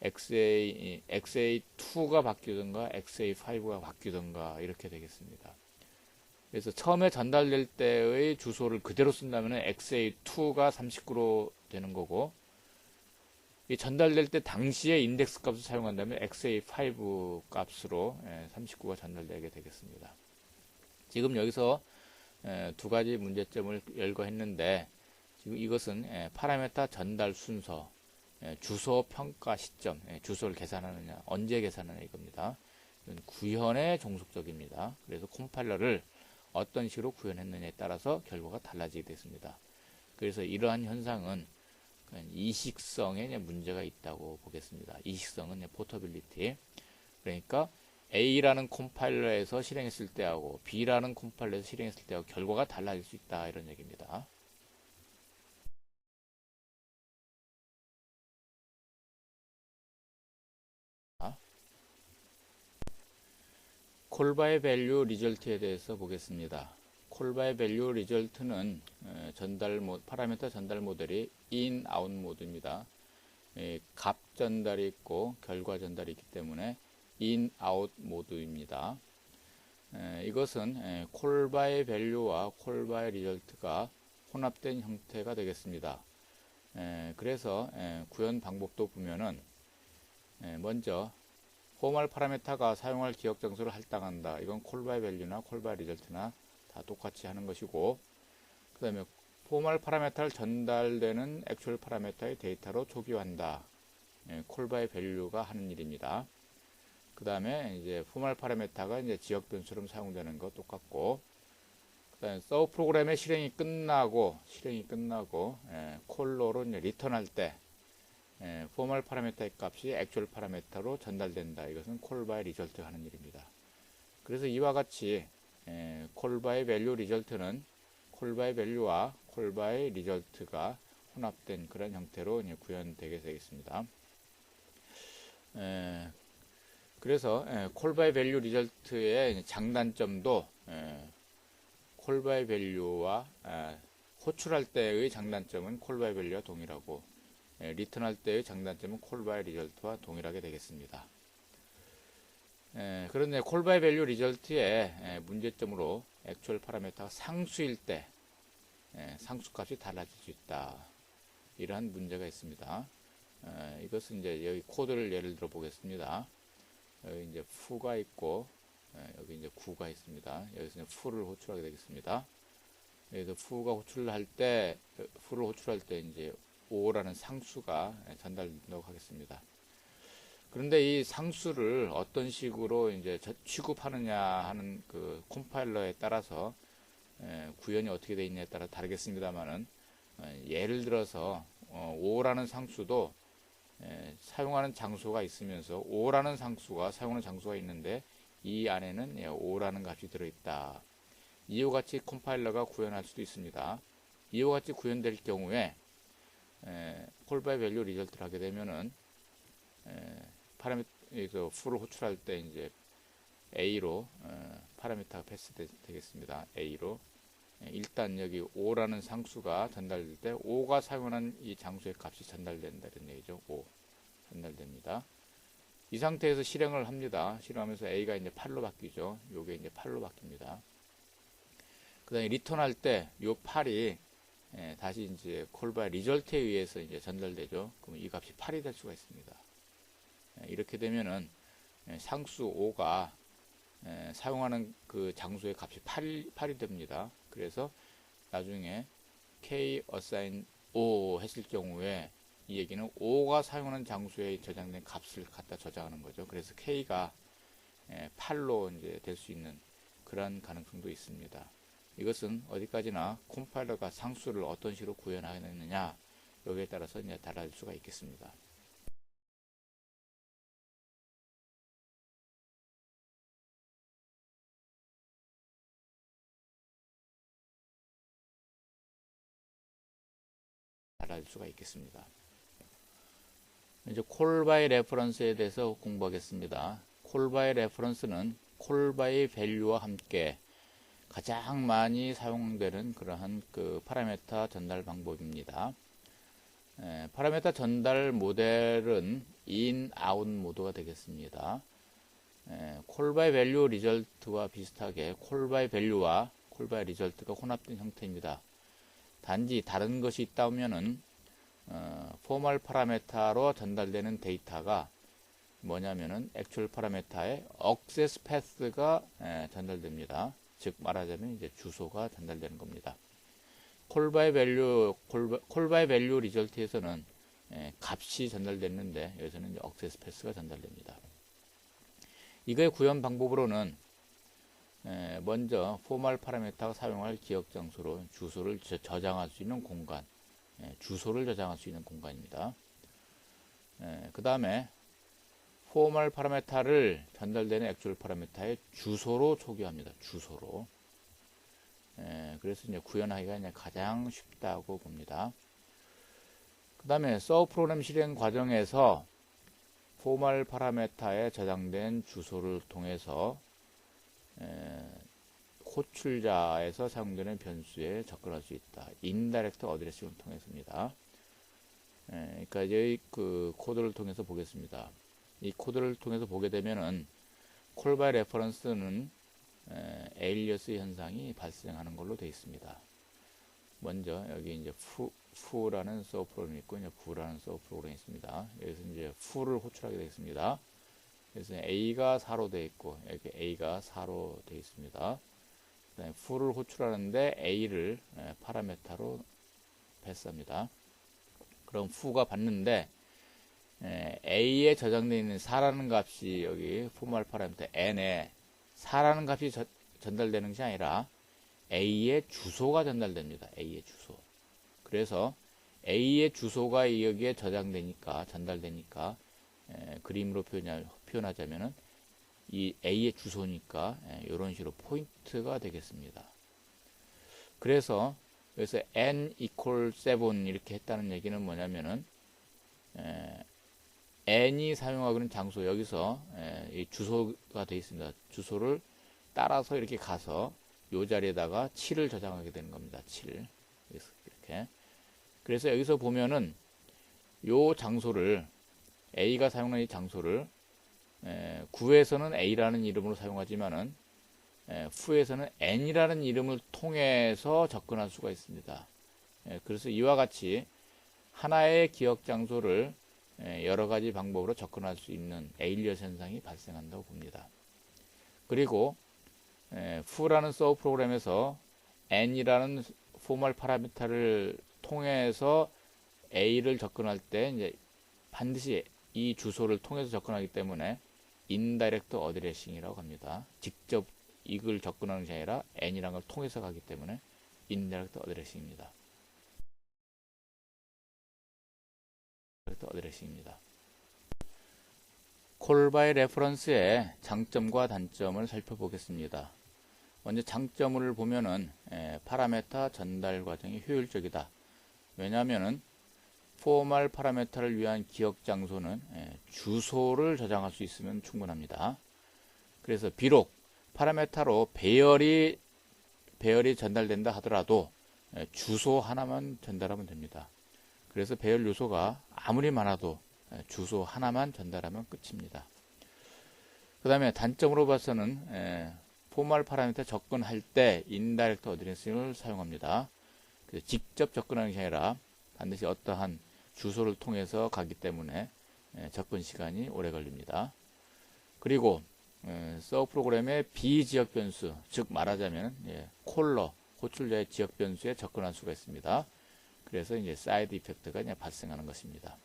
XA2가 바뀌든가 XA5가 바뀌든가 이렇게 되겠습니다. 그래서 처음에 전달될 때의 주소를 그대로 쓴다면 XA2가 39로 되는 거고, 이 전달될 때 당시에 인덱스 값을 사용한다면 XA5 값으로 39가 전달되게 되겠습니다. 지금 여기서 두 가지 문제점을 열거했는데, 지금 이것은 파라메타 전달 순서, 주소 평가 시점, 주소를 계산하느냐, 언제 계산하느냐 이겁니다. 이건 구현의 종속적입니다. 그래서 컴파일러를 어떤 식으로 구현했느냐에 따라서 결과가 달라지게 됐습니다. 그래서 이러한 현상은 이식성에 문제가 있다고 보겠습니다. 이식성은 포터빌리티. 그러니까 A라는 컴파일러에서 실행했을 때하고 B라는 컴파일러에서 실행했을 때하고 결과가 달라질 수 있다, 이런 얘기입니다. 콜바의 밸류 리절트에 대해서 보겠습니다. 콜바의 밸류 리절트는 파라미터 전달 모델이 in, out 모드입니다. 값 전달이 있고 결과 전달이 있기 때문에 in, out 모드입니다. 이것은 콜바의 밸류와 콜바의 리절트가 혼합된 형태가 되겠습니다. 그래서 구현 방법도 보면은 먼저 포멀 파라메타가 사용할 기억 장소를 할당한다. 이건 콜바이 밸류나 콜바이 리절트나 다 똑같이 하는 것이고, 그 다음에 포멀 파라메타를 전달되는 액츄얼 파라메타의 데이터로 초기화한다. 콜바이 밸류가 하는 일입니다. 그 다음에 이제 포멀 파라메타가 이제 지역 변수로 사용되는 거 똑같고, 그 다음에 서브 프로그램의 실행이 끝나고 콜로로 이제 리턴할 때 포멀 파라메타의 값이 액츄얼 파라메타로 전달된다. 이것은 콜바이 리절트 하는 일입니다. 그래서 이와 같이 콜바이 밸류 리절트는 콜바이 밸류와 콜바이 리절트가 혼합된 그런 형태로 이제 구현되게 되겠습니다. 그래서 콜바이 밸류 리절트의 장단점도 콜바이 밸류와 호출할 때의 장단점은 콜바이 밸류와 동일하고, 리턴할 때의 장단점은 콜바이 리절트와 동일하게 되겠습니다. 그런데 콜바이 밸류 리절트의 문제점으로 액츄얼 파라메터가 상수일 때 상수값이 달라질 수 있다. 이러한 문제가 있습니다. 이것은 이제 여기 코드를 예를 들어 보겠습니다. 여기 이제 fu가 있고 여기 이제 구가 있습니다. 여기서 fu를 호출하게 되겠습니다. 그래서 fu가 호출할 때 이제 5라는 상수가 전달된다고 하겠습니다. 그런데 이 상수를 어떤 식으로 이제 취급하느냐 하는 그 컴파일러에 따라서 구현이 어떻게 되어 있냐에 따라 다르겠습니다만은, 예를 들어서 5라는 상수도 사용하는 장소가 있으면서 5라는 상수가 사용하는 장소가 있는데 이 안에는 5라는 값이 들어있다. 이와 같이 컴파일러가 구현할 수도 있습니다. 이와 같이 구현될 경우에 콜바이 밸류 리절트를 하게 되면은 파라미터 풀을 호출할 때 이제 A로 파라미터가 패스 되겠습니다. A로 일단 여기 5라는 상수가 전달될 때 5가 사용하는 이 장소의 값이 전달된다, 이런 얘기죠. 5 전달됩니다. 이 상태에서 실행을 합니다. 실행하면서 A가 이제 8로 바뀌죠. 요게 이제 8로 바뀝니다. 그 다음에 리턴할 때 요 8이 다시 이제 콜바이 리절트에 의해서 이제 전달되죠. 그럼 이 값이 8이 될 수가 있습니다. 이렇게 되면은 상수 5가 사용하는 그 장소의 값이 8이 됩니다. 그래서 나중에 k assign 5 했을 경우에 이 얘기는 O가 사용하는 장소에 저장된 값을 갖다 저장하는 거죠. 그래서 K가 8로 이제 될 수 있는 그런 가능성도 있습니다. 이것은 어디까지나 컴파일러가 상수를 어떤 식으로 구현하느냐 여기에 따라서 이제 달라질 수가 있겠습니다. 달라질 수가 있겠습니다. 이제 콜 바이 레퍼런스에 대해서 공부하겠습니다. 콜 바이 레퍼런스는 콜 바이 밸류와 함께 가장 많이 사용되는 그러한 그 파라미터 전달 방법입니다. 파라미터 전달 모델은 in, out 모드가 되겠습니다. 콜 바이 밸류 리절트와 비슷하게 콜 바이 밸류와 콜 바이 리절트가 혼합된 형태입니다. 단지 다른 것이 있다면은 포멀 파라메타로 전달되는 데이터가 뭐냐면은 액츄얼 파라메타의 액세스 패스가 전달됩니다. 즉 말하자면 이제 주소가 전달되는 겁니다. 콜 바이 밸류 리절트에서는 값이 전달됐는데 여기서는 이제 액세스 패스가 전달됩니다. 이거의 구현 방법으로는 먼저 포멀 파라메타가 사용할 기억 장소로 주소를 저장할 수 있는 공간, 주소를 저장할 수 있는 공간입니다. 그 다음에 포멀 파라메타를 전달되는 액츄얼 파라메타의 주소로 초기화합니다. 주소로. 그래서 이제 구현하기가 이제 가장 쉽다고 봅니다. 그 다음에 서브 프로그램 실행 과정에서 포멀 파라메타에 저장된 주소를 통해서 호출자에서 사용되는 변수에 접근할 수 있다. 인다이렉트 어드레싱을 통해서입니다. 그러니까 이제 그 코드를 통해서 보겠습니다. 이 코드를 통해서 보게 되면은 콜 바이 레퍼런스는 에일리어스 현상이 발생하는 걸로 되어 있습니다. 먼저 여기 이제 fu라는 서브 프로그램이 있고 이제 부라는 서브 프로그램이 있습니다. 여기서 이제 fu를 호출하게 되겠습니다. 그래서 A가 4로 되어 있고 여기 A가 4로 되어 있습니다. 그다음에 fu를 호출하는데 A를 파라메타로 패스합니다. 그럼 fu가 받는데 A에 저장되어 있는 4라는 값이 여기 포멀 파라미터 n에 4라는 값이 전달되는 것이 아니라 A의 주소가 전달됩니다. A의 주소. 그래서 A의 주소가 여기에 저장되니까 전달되니까 그림으로 표현하자면은 이 A의 주소니까 이런 식으로 포인트가 되겠습니다. 그래서 여기서 n equal 7 이렇게 했다는 얘기는 뭐냐면은 n이 사용하고 있는 장소 여기서 이 주소가 되어 있습니다. 주소를 따라서 이렇게 가서 이 자리에다가 7을 저장하게 되는 겁니다. 7 이렇게. 그래서 여기서 보면은 요 장소를 A가 사용하는 이 장소를 구에서는 A라는 이름으로 사용하지만은 fu에서는 n이라는 이름을 통해서 접근할 수가 있습니다. 그래서 이와 같이 하나의 기억 장소를 여러 가지 방법으로 접근할 수 있는 에일리어스 현상이 발생한다고 봅니다. 그리고 fu라는 서브 프로그램에서 n이라는 포멀 파라미터를 통해서 A를 접근할 때 이제 반드시 이 주소를 통해서 접근하기 때문에 인다이렉트 어드레싱이라고 합니다. 직접 이걸 접근하는 것이 아니라 n이라는 걸 통해서 가기 때문에 인다이렉트 어드레싱입니다. 어드레싱입니다. 콜 바이 레퍼런스의 장점과 단점을 살펴보겠습니다. 먼저 장점을 보면은 파라메타 전달 과정이 효율적이다. 왜냐하면은 포멀 파라메타를 위한 기억 장소는 주소를 저장할 수 있으면 충분합니다. 그래서 비록 파라메타로 배열이 전달된다 하더라도 주소 하나만 전달하면 됩니다. 그래서 배열 요소가 아무리 많아도 주소 하나만 전달하면 끝입니다. 그 다음에 단점으로 봐서는 포멀 파라미터 접근할 때 인다이렉트 어드레싱을 사용합니다. 그래서 직접 접근하는 게 아니라 반드시 어떠한 주소를 통해서 가기 때문에 접근 시간이 오래 걸립니다. 그리고 서브 프로그램의 비지역 변수, 즉 말하자면 콜러, 호출자의 지역 변수에 접근할 수가 있습니다. 그래서 이제 사이드 이펙트가 이제 발생하는 것입니다.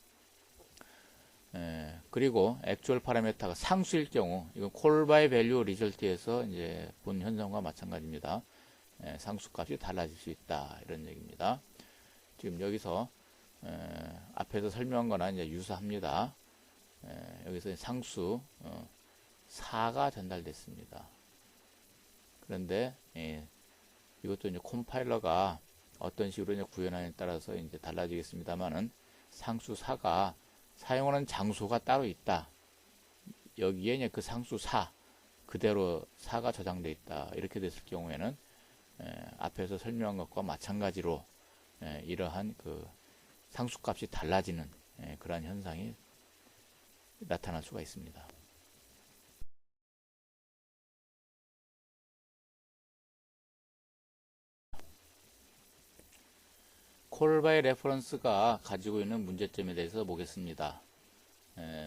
그리고 액추얼 파라미터가 상수일 경우, 이건 콜 바이 밸류 리절트에서 이제 본 현상과 마찬가지입니다. 상수값이 달라질 수 있다, 이런 얘기입니다. 지금 여기서 앞에서 설명한 거나 이제 유사합니다. 여기서 상수 4가 전달됐습니다. 그런데 이것도 이제 컴파일러가 어떤 식으로 이제 구현하느냐에 따라서 이제 달라지겠습니다만은 상수 4가 사용하는 장소가 따로 있다. 여기에 이제 그 상수 4 그대로 4가 저장되어 있다. 이렇게 됐을 경우에는 앞에서 설명한 것과 마찬가지로 이러한 그 상수값이 달라지는 그러한 현상이 나타날 수가 있습니다. 콜 바이 레퍼런스가 가지고 있는 문제점에 대해서 보겠습니다.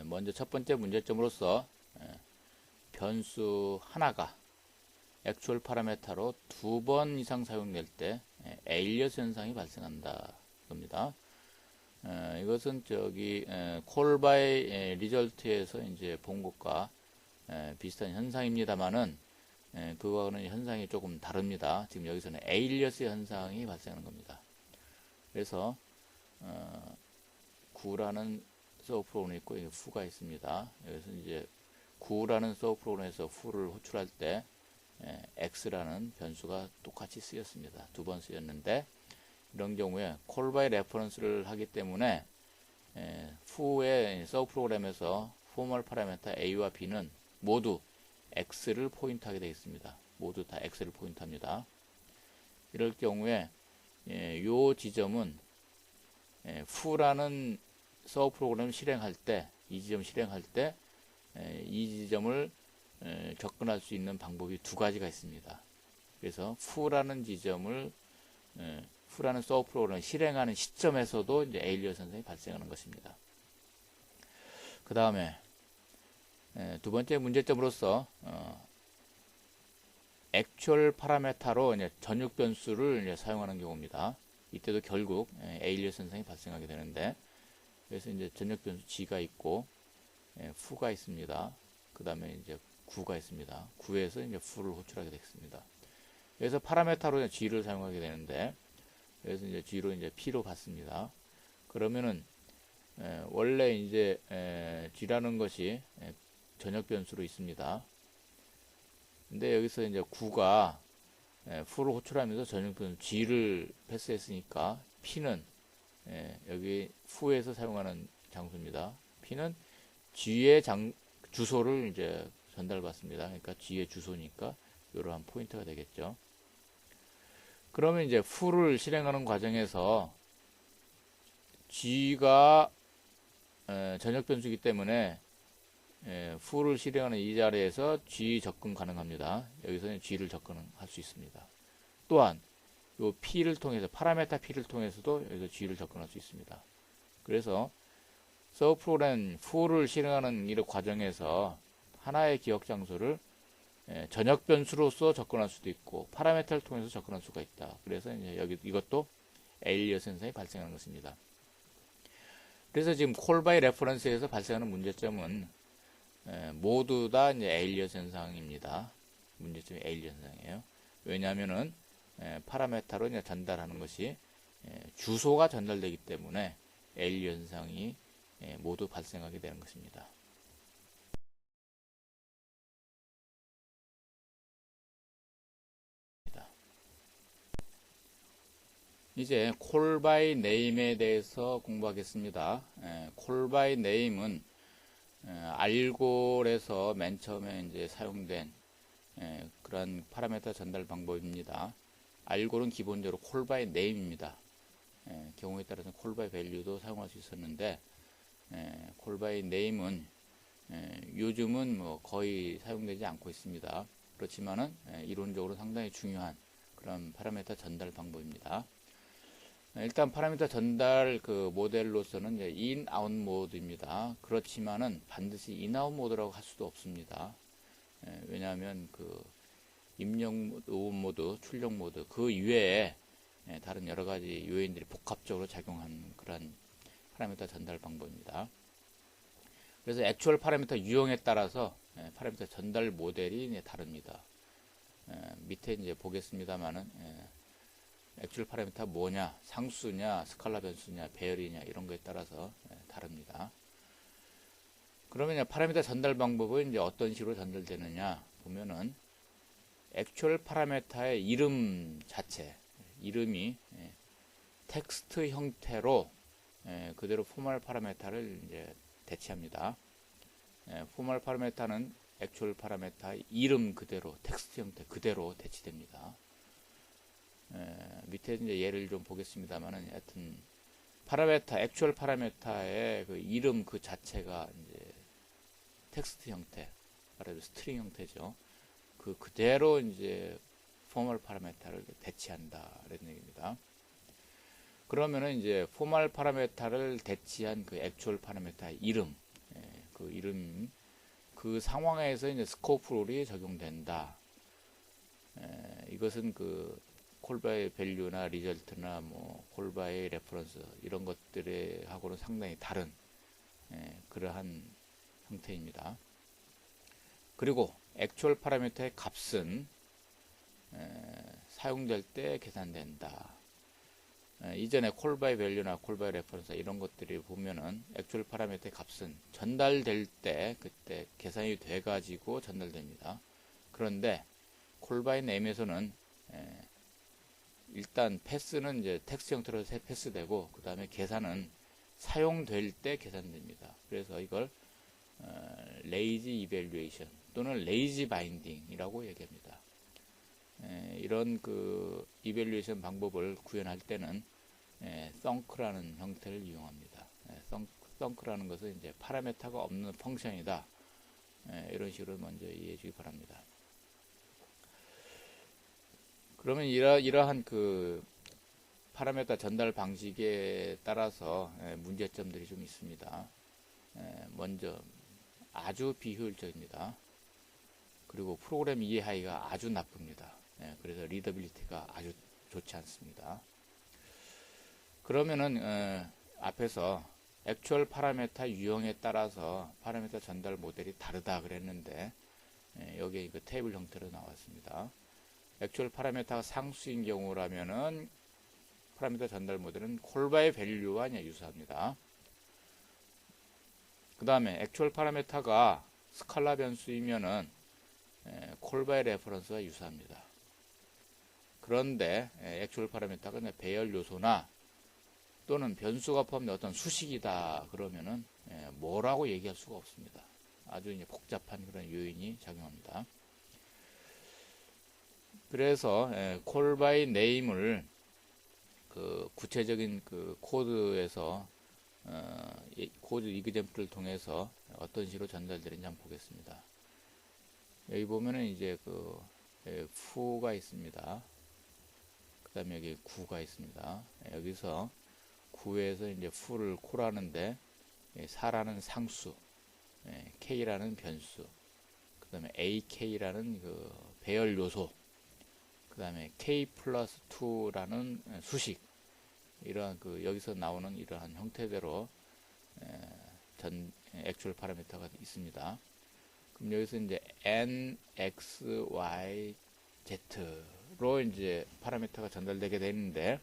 먼저 첫 번째 문제점으로서 변수 하나가 액추얼 파라메타로 2번 이상 사용될 때 에일리어스 현상이 발생한다 겁니다. 이것은 저기 콜 바이 리절트에서 이제 본 것과 비슷한 현상입니다만은 그거는 현상이 조금 다릅니다. 지금 여기서는 에일리어스 현상이 발생하는 겁니다. 그래서 구라는 서브 프로그램이 있고 fu가 있습니다. 여기서 이제 구라는 서브 프로그램에서 fu를 호출할 때 x라는 변수가 똑같이 쓰였습니다. 2번 쓰였는데 이런 경우에 콜 바이 레퍼런스를 하기 때문에 fu의 서브 프로그램에서 포멀 파라미터 a와 b는 모두 x를 포인트하게 되어 있습니다. 모두 다 x를 포인트합니다. 이럴 경우에 요 지점은 fu라는 서브 프로그램을 실행할 때, 이 지점 실행할 때 이 지점을 접근할 수 있는 방법이 두 가지가 있습니다. 그래서 fu라는 지점을 fu라는 서브 프로그램을 실행하는 시점에서도 이제 에일리어스 현상이 발생하는 것입니다. 그 다음에 두 번째 문제점으로서 액추얼 파라메타로 이제 전육 변수를 이제 사용하는 경우입니다. 이때도 결국 에일리어스 현상이 발생하게 되는데, 그래서 이제 전육 변수 g가 있고 fu가 있습니다. 그 다음에 이제 구가 있습니다. 구에서 이제 fu를 호출하게 되겠습니다. 그래서 파라메타로 g를 사용하게 되는데, 그래서 이제 g로 이제 p로 받습니다. 그러면은 원래 이제 g라는 것이 전역 변수로 있습니다. 근데 여기서 이제 구가 fu를 호출하면서 전역 변수 g를 패스했으니까 p는 여기 fu에서 사용하는 장소입니다. p는 g의 주소를 이제 전달받습니다. 그러니까 g의 주소니까 이러한 포인트가 되겠죠. 그러면 이제 fu를 실행하는 과정에서 g가 전역 변수이기 때문에 fu를 실행하는 이 자리에서 g 접근 가능합니다. 여기서는 g를 접근할 수 있습니다. 또한 요 p를 통해서 파라메타 p를 통해서도 여기서 g를 접근할 수 있습니다. 그래서 서브 프로그램 fu를 실행하는 이 과정에서 하나의 기억 장소를 전역 변수로서 접근할 수도 있고 파라메타를 통해서 접근할 수가 있다. 그래서 이제 여기 이것도 에일리어스 현상이 발생하는 것입니다. 그래서 지금 콜 바이 레퍼런스에서 발생하는 문제점은 모두 다 이제 에일리어스 현상입니다. 문제점이 에일리어스 현상이에요. 왜냐하면은 파라메타로 이제 전달하는 것이 주소가 전달되기 때문에 에일리어스 현상이 모두 발생하게 되는 것입니다. 이제 콜 바이 네임에 대해서 공부하겠습니다. 콜 바이 네임은 알골에서 맨 처음에 이제 사용된 그런 파라미터 전달 방법입니다. 알골은 기본적으로 콜 바이 네임입니다. 경우에 따라서 콜 바이 밸류도 사용할 수 있었는데 콜 바이 네임은 요즘은 뭐 거의 사용되지 않고 있습니다. 그렇지만은 이론적으로 상당히 중요한 그런 파라미터 전달 방법입니다. 일단 파라미터 전달 그 모델로서는 이제 인, 아웃 모드입니다. 그렇지만은 반드시 인, 아웃 모드라고 할 수도 없습니다. 왜냐하면 그 입력 모드, 출력 모드 그 이외에 다른 여러 가지 요인들이 복합적으로 작용한 그런 파라미터 전달 방법입니다. 그래서 액추얼 파라미터 유형에 따라서 파라미터 전달 모델이 다릅니다. 밑에 이제 보겠습니다만은 액추얼 파라미터 뭐냐, 상수냐, 스칼라 변수냐, 배열이냐 이런 거에 따라서 다릅니다. 그러면 파라미터 전달 방법은 이제 어떤 식으로 전달되느냐 보면은 액추얼 파라미터의 이름 자체, 이름이 텍스트 형태로 그대로 포멀 파라미터를 이제 대체합니다. 포멀 파라미터는 액추얼 파라미터의 이름 그대로 텍스트 형태 그대로 대체됩니다. 밑에 이제 예를 좀 보겠습니다만은 하여튼 파라미터 액추얼 파라미터의 그 이름 그 자체가 이제 텍스트 형태, 말하자면 스트링 형태죠. 그 그대로 이제 포멀 파라미터를 대체한다라는 얘기입니다. 그러면은 이제 포멀 파라미터를 대체한 그 액추얼 파라미터의 이름, 그 이름 그 상황에서 이제 스코프 룰이 적용된다. 이것은 그 콜바의 밸류나 리절트나 뭐 콜바의 레퍼런스 이런 것들에 하고는 상당히 다른 그러한 형태입니다. 그리고 액추얼 파라미터의 값은 사용될 때 계산된다. 이전에 콜바이 밸류나 콜바이 레퍼런스 이런 것들이 보면은 액추얼 파라미터의 값은 전달될 때 그때 계산이 돼 가지고 전달됩니다. 그런데 콜바이 네임에서는 일단 패스는 이제 텍스트 형태로 패스되고 그 다음에 계산은 사용될 때 계산됩니다. 그래서 이걸 레이지 이밸류에이션 또는 레이지 바인딩이라고 얘기합니다. 이런 그 이밸류에이션 방법을 구현할 때는 썬크라는 형태를 이용합니다. 썬크라는 것은 이제 파라미터가 없는 펑션이다. 이런 식으로 먼저 이해해 주기 바랍니다. 그러면 이러한 그 파라미터 전달 방식에 따라서 문제점들이 좀 있습니다. 먼저 아주 비효율적입니다. 그리고 프로그램 이해하기가 아주 나쁩니다. 그래서 리더빌리티가 아주 좋지 않습니다. 그러면은 앞에서 액추얼 파라미터 유형에 따라서 파라미터 전달 모델이 다르다 그랬는데 여기에 그 테이블 형태로 나왔습니다. 액추얼 파라미터가 상수인 경우라면은 파라미터 전달 모델은 콜바의 밸류와 유사합니다. 그 다음에 액추얼 파라미터가 스칼라 변수이면은 콜바의 레퍼런스와 유사합니다. 그런데 액추얼 파라미터가 배열 요소나 또는 변수가 포함된 어떤 수식이다 그러면은 뭐라고 얘기할 수가 없습니다. 아주 이제 복잡한 그런 요인이 작용합니다. 그래서 콜바이 네임을 그 구체적인 그 코드에서 코드 이그젬플을 통해서 어떤 식으로 전달되는지 한번 보겠습니다. 여기 보면은 이제 그 fu가 있습니다. 그 다음에 여기 구가 있습니다. 여기서 구에서 이제 fu를 콜하는데 4라는 상수, k라는 변수, 그 다음에 ak라는 그 배열 요소, 그 다음에 k 플러스 2라는 수식, 이러한 그 여기서 나오는 이러한 형태대로 액추얼 파라미터가 있습니다. 그럼 여기서 이제 n, x, y, z로 이제 파라미터가 전달되게 되는데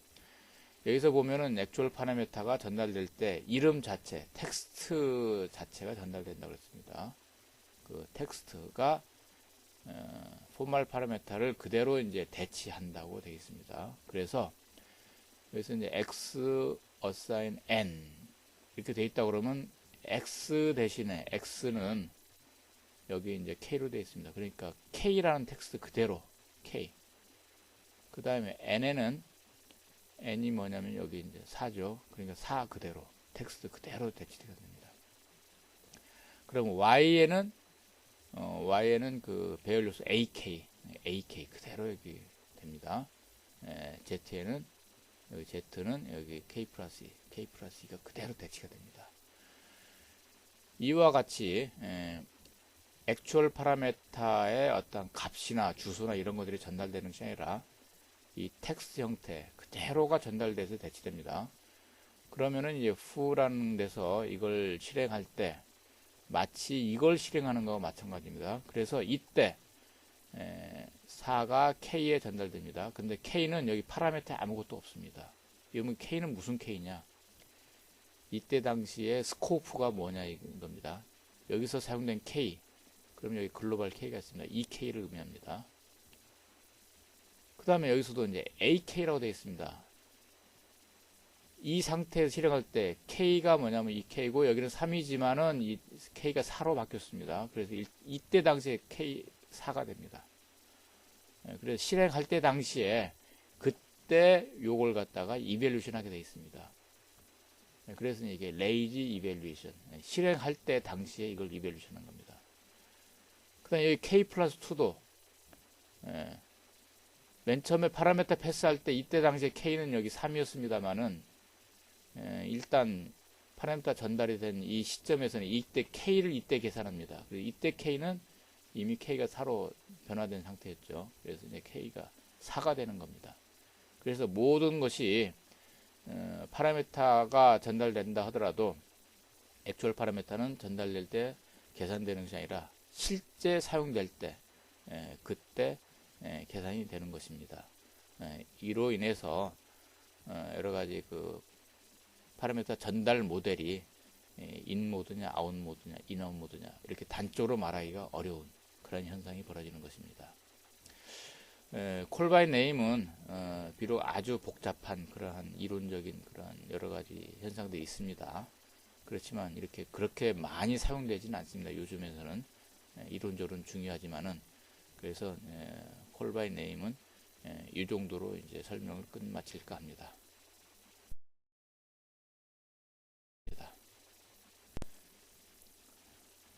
여기서 보면은 액추얼 파라미터가 전달될 때 이름 자체, 텍스트 자체가 전달된다고 했습니다. 그 텍스트가 포멀 파라미터를 그대로 이제 대치한다고 되어 있습니다. 그래서 여기서 이제 x assign n 이렇게 되어 있다 그러면 x 대신에 x는 여기 이제 k로 되어 있습니다. 그러니까 k라는 텍스트 그대로 k. 그 다음에 n에는 n이 뭐냐면 여기 이제 4죠. 그러니까 4 그대로 텍스트 그대로 대치가 됩니다. 그럼 y에는 그 배열 요소 ak 그대로 여기 됩니다. z에는 여기 z는 여기 k 플러스 2가 그대로 대치가 됩니다. 이와 같이 액추얼 파라미터의 어떤 값이나 주소나 이런 것들이 전달되는 것이 아니라 이 텍스트 형태 그대로가 전달돼서 대치됩니다. 그러면은 이제 foo라는 데서 이걸 실행할 때 마치 이걸 실행하는 거와 마찬가지입니다. 그래서 이때 4가 K에 전달됩니다. 근데 K는 여기 파라미터에 아무것도 없습니다. 그러면 K는 무슨 K냐? 이때 당시에 스코프가 뭐냐 이겁니다. 여기서 사용된 K, 그럼 여기 글로벌 K가 있습니다. 이 K를 의미합니다. 그 다음에 여기서도 이제 AK라고 되어 있습니다. 이 상태에서 실행할 때 K가 뭐냐면 이 K고 여기는 3이지만은 이 K가 4로 바뀌었습니다. 그래서 이때 당시에 K 4가 됩니다. 그래서 실행할 때 당시에 그때 요걸 갖다가 이벨루션 하게 되어 있습니다. 그래서 이게 레이지 이벨루션, 실행할 때 당시에 이걸 이벨루션 한 겁니다. 그 다음에 여기 K 플러스 2도 맨 처음에 파라메타 패스할 때 이때 당시에 K는 여기 3이었습니다만은 일단 파라메타 전달이 된 이 시점에서는 이때 K를 이때 계산합니다. 이때 K는 이미 K가 4로 변화된 상태였죠. 그래서 이제 K가 4가 되는 겁니다. 그래서 모든 것이 파라메타가 전달된다 하더라도 액추얼 파라메타는 전달될 때 계산되는 것이 아니라 실제 사용될 때 그때 계산이 되는 것입니다. 이로 인해서 여러 가지 그 파라미터 전달 모델이 인 모드냐, 아웃 모드냐, 인아웃 모드냐 이렇게 단적으로 말하기가 어려운 그런 현상이 벌어지는 것입니다. 콜 바이 네임은 비록 아주 복잡한 그러한 이론적인 그러한 여러 가지 현상들이 있습니다. 그렇지만 이렇게 그렇게 많이 사용되지는 않습니다. 요즘에서는 이론적으로는 중요하지만은 그래서 콜 바이 네임은 이 정도로 이제 설명을 끝마칠까 합니다.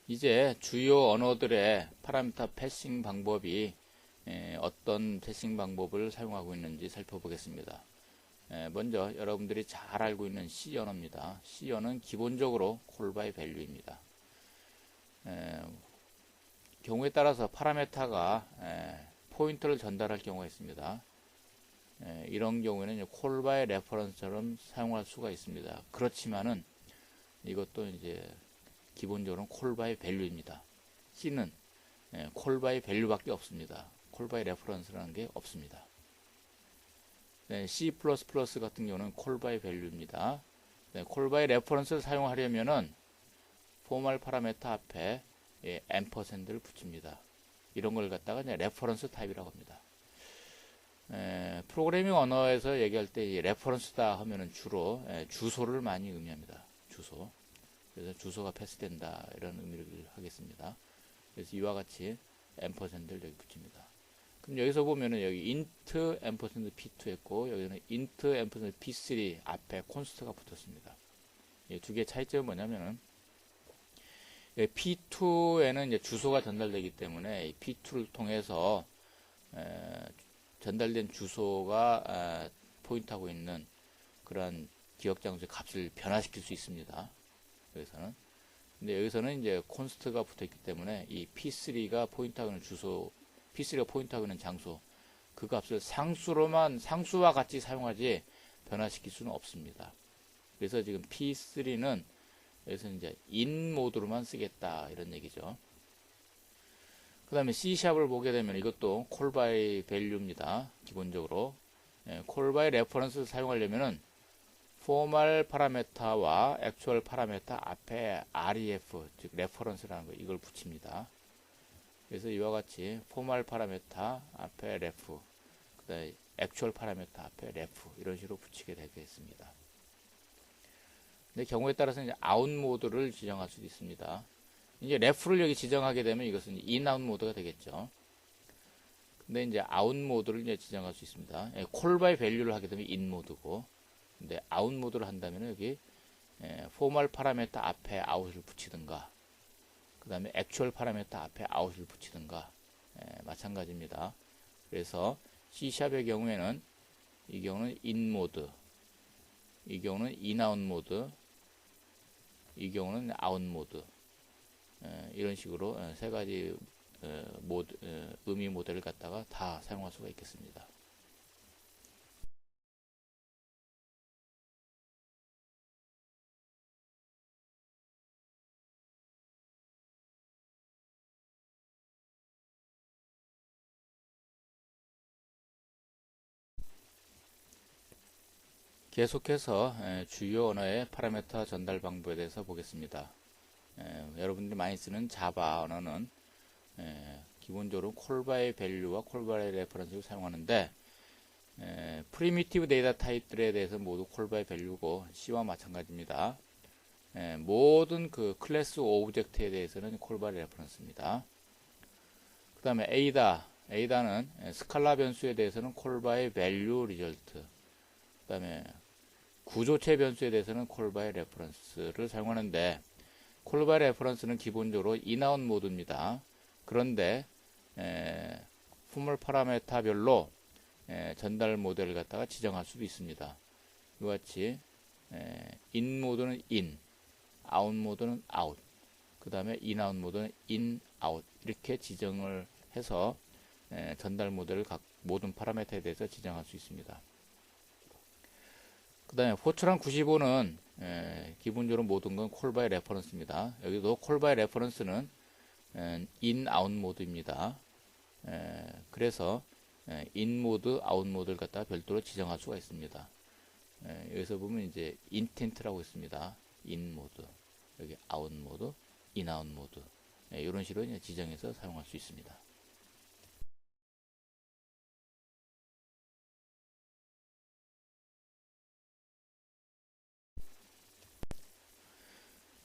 이제 주요 언어들의 파라미터 패싱 방법이 어떤 패싱 방법을 사용하고 있는지 살펴보겠습니다. 먼저 여러분들이 잘 알고 있는 C 언어입니다. C 언어는 기본적으로 콜 바이 밸류입니다. 경우에 따라서 파라메타가 포인터를 전달할 경우가 있습니다. 이런 경우에는 콜 바이 레퍼런스처럼 사용할 수가 있습니다. 그렇지만은 이것도 이제 기본적으로는 콜 바이 밸류입니다. C는 콜 바이 밸류밖에 없습니다. 콜 바이 레퍼런스라는 게 없습니다. C++ 같은 경우는 콜 바이 밸류입니다. 콜 바이 레퍼런스를 사용하려면은 포멀 파라메터 앞에 앰퍼샌드를 붙입니다. 이런 걸 갖다가 이제 레퍼런스 타입이라고 합니다. 프로그래밍 언어에서 얘기할 때 레퍼런스다 하면은 주로 주소를 많이 의미합니다. 주소. 그래서 주소가 패스된다 이런 의미를 하겠습니다. 그래서 이와 같이 앰퍼샌드를 여기 붙입니다. 그럼 여기서 보면은 여기 int 앰퍼샌드 p2 했고 여기는 int 앰퍼샌드 p3 앞에 콘스트가 붙었습니다. 이 두 개의 차이점은 뭐냐면은 p2에는 이제 주소가 전달되기 때문에 p2를 통해서 전달된 주소가 포인트하고 있는 그러한 기억 장소의 값을 변화시킬 수 있습니다. 여기서는. 근데 여기서는 이제 콘스트가 붙어 있기 때문에 이 p3가 포인트하고 있는 주소, p3가 포인트하고 있는 장소, 그 값을 상수와 같이 사용하지 변화시킬 수는 없습니다. 그래서 지금 p3는 여기서 이제 in 모드로만 쓰겠다 이런 얘기죠. 그 다음에 C샵을 보게 되면 이것도 콜 바이 밸류입니다. 기본적으로 콜 바이 레퍼런스를 사용하려면은 포멀 파라메타와 액추얼 파라메타 앞에 ref 즉 레퍼런스라는 거 이걸 붙입니다. 그래서 이와 같이 포멀 파라메타 앞에 ref 그다음에 액추얼 파라메타 앞에 ref 이런 식으로 붙이게 되겠습니다. 근데 경우에 따라서 이제 아웃 모드를 지정할 수도 있습니다. 이제 ref를 여기 지정하게 되면 이것은 in out 모드가 되겠죠. 근데 이제 아웃 모드를 이제 지정할 수 있습니다. 콜 바이 밸류를 하게 되면 in 모드고 근데 아웃 모드를 한다면 여기 포멀 파라메터 앞에 아웃을 붙이든가 그 다음에 액추얼 파라메터 앞에 아웃을 붙이든가 마찬가지입니다. 그래서 C샵의 경우에는 이 경우는 in 모드 이 경우는 in out 모드 이 경우는 out 모드 이런 식으로 세 가지 의미 모델을 갖다가 다 사용할 수가 있겠습니다. 계속해서 주요 언어의 파라미터 전달 방법에 대해서 보겠습니다. 여러분들이 많이 쓰는 자바 언어는 기본적으로 콜바의 밸류와 콜바의 레퍼런스를 사용하는데 프리미티브 데이터 타입들에 대해서 모두 콜바의 밸류고 C와 마찬가지입니다. 모든 그 클래스 오브젝트에 대해서는 콜바의 레퍼런스입니다. 그 다음에 A다는 스칼라 변수에 대해서는 콜바의 밸류 리절트, 그 다음에 구조체 변수에 대해서는 콜바의 레퍼런스를 사용하는데, 콜바의 레퍼런스는 기본적으로 인아웃 모드입니다. 그런데 포멀 파라메타별로 전달 모델을 갖다가 지정할 수도 있습니다. 이와 같이 인 모드는 인, 아웃 모드는 아웃, 그 다음에 인아웃 모드는 인, 아웃 이렇게 지정을 해서 전달 모델을 각 모든 파라미터에 대해서 지정할 수 있습니다. 그 다음에 포트란 95는 기본적으로 모든 건 콜바이 레퍼런스입니다. 여기도 콜바이 레퍼런스는 인, 아웃 모드입니다. 그래서 인 모드, 아웃 모드를 갖다가 별도로 지정할 수가 있습니다. 여기서 보면 이제 인텐트라고 있습니다. 인 모드, 여기 아웃 모드, 인, 아웃 모드 이런 식으로 이제 지정해서 사용할 수 있습니다.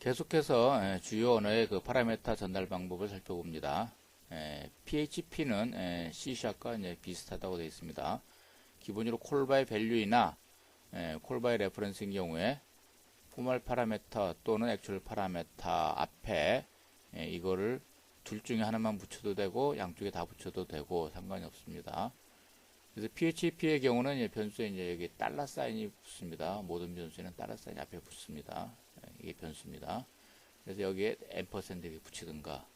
계속해서 주요 언어의 그 파라메타 전달 방법을 살펴봅니다. PHP는 C#과 이제 비슷하다고 되어 있습니다. 기본적으로 콜바이 밸류이나 콜바이 레퍼런스인 경우에 포멀 파라메터 또는 액츄얼 파라메터 앞에 이거를 둘 중에 하나만 붙여도 되고 양쪽에 다 붙여도 되고 상관이 없습니다. 그래서 PHP의 경우는 이제 변수에 이제 여기 달러 사인이 붙습니다. 모든 변수에는 달러 사인이 앞에 붙습니다. 이게 변수입니다. 그래서 여기에 앰퍼샌드 붙이든가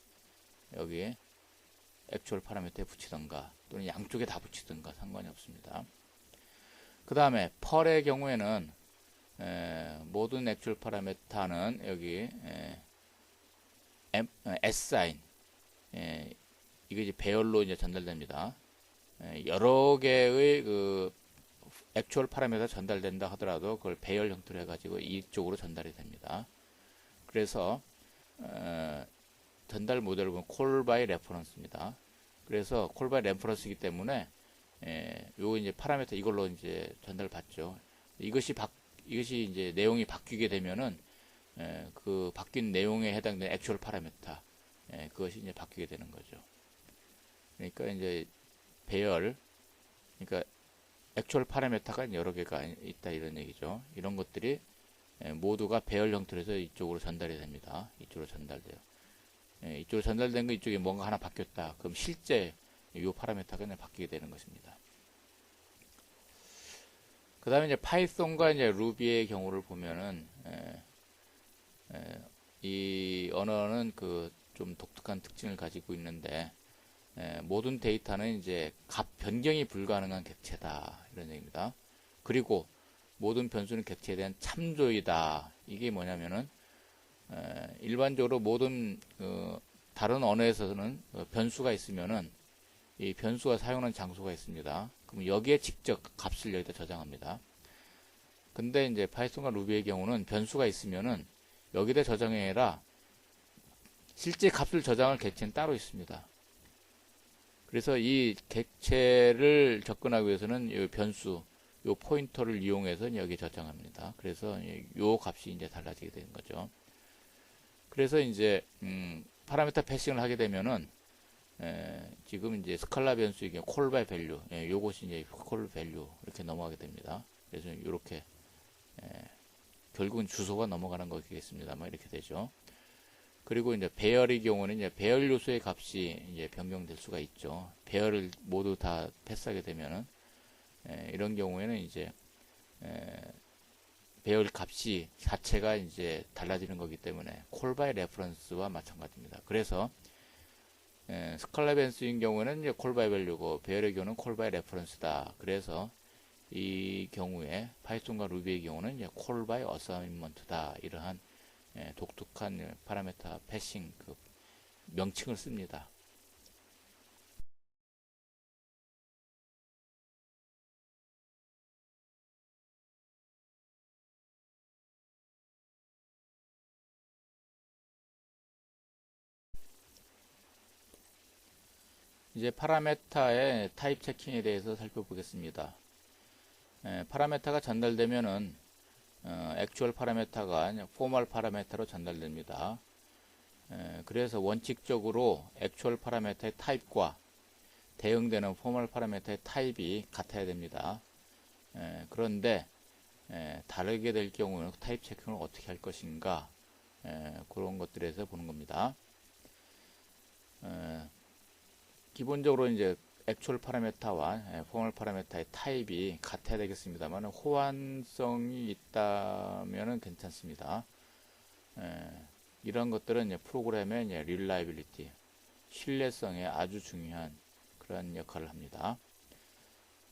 여기에 액츄얼 파라미터에 붙이든가 또는 양쪽에 다 붙이든가 상관이 없습니다. 그 다음에 펄의 경우에는 모든 액츄얼 파라미터는 여기 S사인 이게 이제 배열로 이제 전달됩니다. 여러 개의 그 액츄얼 파라미터가 전달된다 하더라도 그걸 배열 형태로 해가지고 이쪽으로 전달이 됩니다. 그래서 전달 모델을 보면 콜 바이 레퍼런스입니다. 그래서 콜 바이 레퍼런스이기 때문에 요 이제 파라미터 이걸로 이제 전달 받죠. 이것이 이제 내용이 바뀌게 되면은 그 바뀐 내용에 해당되는 액츄얼 파라미터 그것이 이제 바뀌게 되는 거죠. 그러니까 이제 배열, 그러니까 액츄얼 파라미터가 여러 개가 있다 이런 얘기죠. 이런 것들이 모두가 배열 형태로 해서 이쪽으로 전달이 됩니다. 이쪽으로 전달돼요. 이쪽으로 전달된 거 이쪽에 뭔가 하나 바뀌었다. 그럼 실제 이 파라미터가 그냥 바뀌게 되는 것입니다. 그 다음에 이제 파이썬과 이제 루비의 경우를 보면은 이 언어는 그 좀 독특한 특징을 가지고 있는데 모든 데이터는 이제 값 변경이 불가능한 객체다 이런 얘기입니다. 그리고 모든 변수는 객체에 대한 참조이다. 이게 뭐냐면은 일반적으로 모든 다른 언어에서는 변수가 있으면은 이 변수가 사용하는 장소가 있습니다. 그럼 여기에 직접 값을 여기다 저장합니다. 근데 이제 파이썬과 루비의 경우는 변수가 있으면은 여기다 저장이 아니라 실제 값을 저장할 객체는 따로 있습니다. 그래서 이 객체를 접근하기 위해서는 이 변수, 이 포인터를 이용해서 여기 저장합니다. 그래서 이 값이 이제 달라지게 되는 거죠. 그래서 이제 파라미터 패싱을 하게 되면은 지금 이제 스칼라 변수의 경우 콜 바이 밸류, 요것이 이제 콜 밸류 이렇게 넘어가게 됩니다. 그래서 이렇게 결국은 주소가 넘어가는 거겠습니다만 이렇게 되죠. 그리고 이제 배열의 경우는 이제 배열 요소의 값이 이제 변경될 수가 있죠. 배열을 모두 다 패스하게 되면은 이런 경우에는 이제 배열 값이 자체가 이제 달라지는 거기 때문에 콜 바이 레퍼런스와 마찬가지입니다. 그래서 스칼라 변수인 경우는 이제 콜 바이 밸류고 배열의 경우는 콜 바이 레퍼런스다. 그래서 이 경우에 파이썬과 루비의 경우는 이제 콜 바이 어사인먼트다. 이러한 독특한 파라미터 패싱 그 명칭을 씁니다. 이제 파라메타의 타입 체킹에 대해서 살펴보겠습니다. 파라메타가 전달되면은 액추얼 파라메타가 포멀 파라메타로 전달됩니다. 그래서 원칙적으로 액추얼 파라메타의 타입과 대응되는 포멀 파라메타의 타입이 같아야 됩니다. 그런데 다르게 될 경우는 타입 체킹을 어떻게 할 것인가, 그런 것들에서 보는 겁니다. 기본적으로 이제 액추얼 파라메타와 포멀 파라메타의 타입이 같아야 되겠습니다만 호환성이 있다면 괜찮습니다. 이런 것들은 이제 프로그램의 이제 릴라이빌리티, 신뢰성에 아주 중요한 그런 역할을 합니다.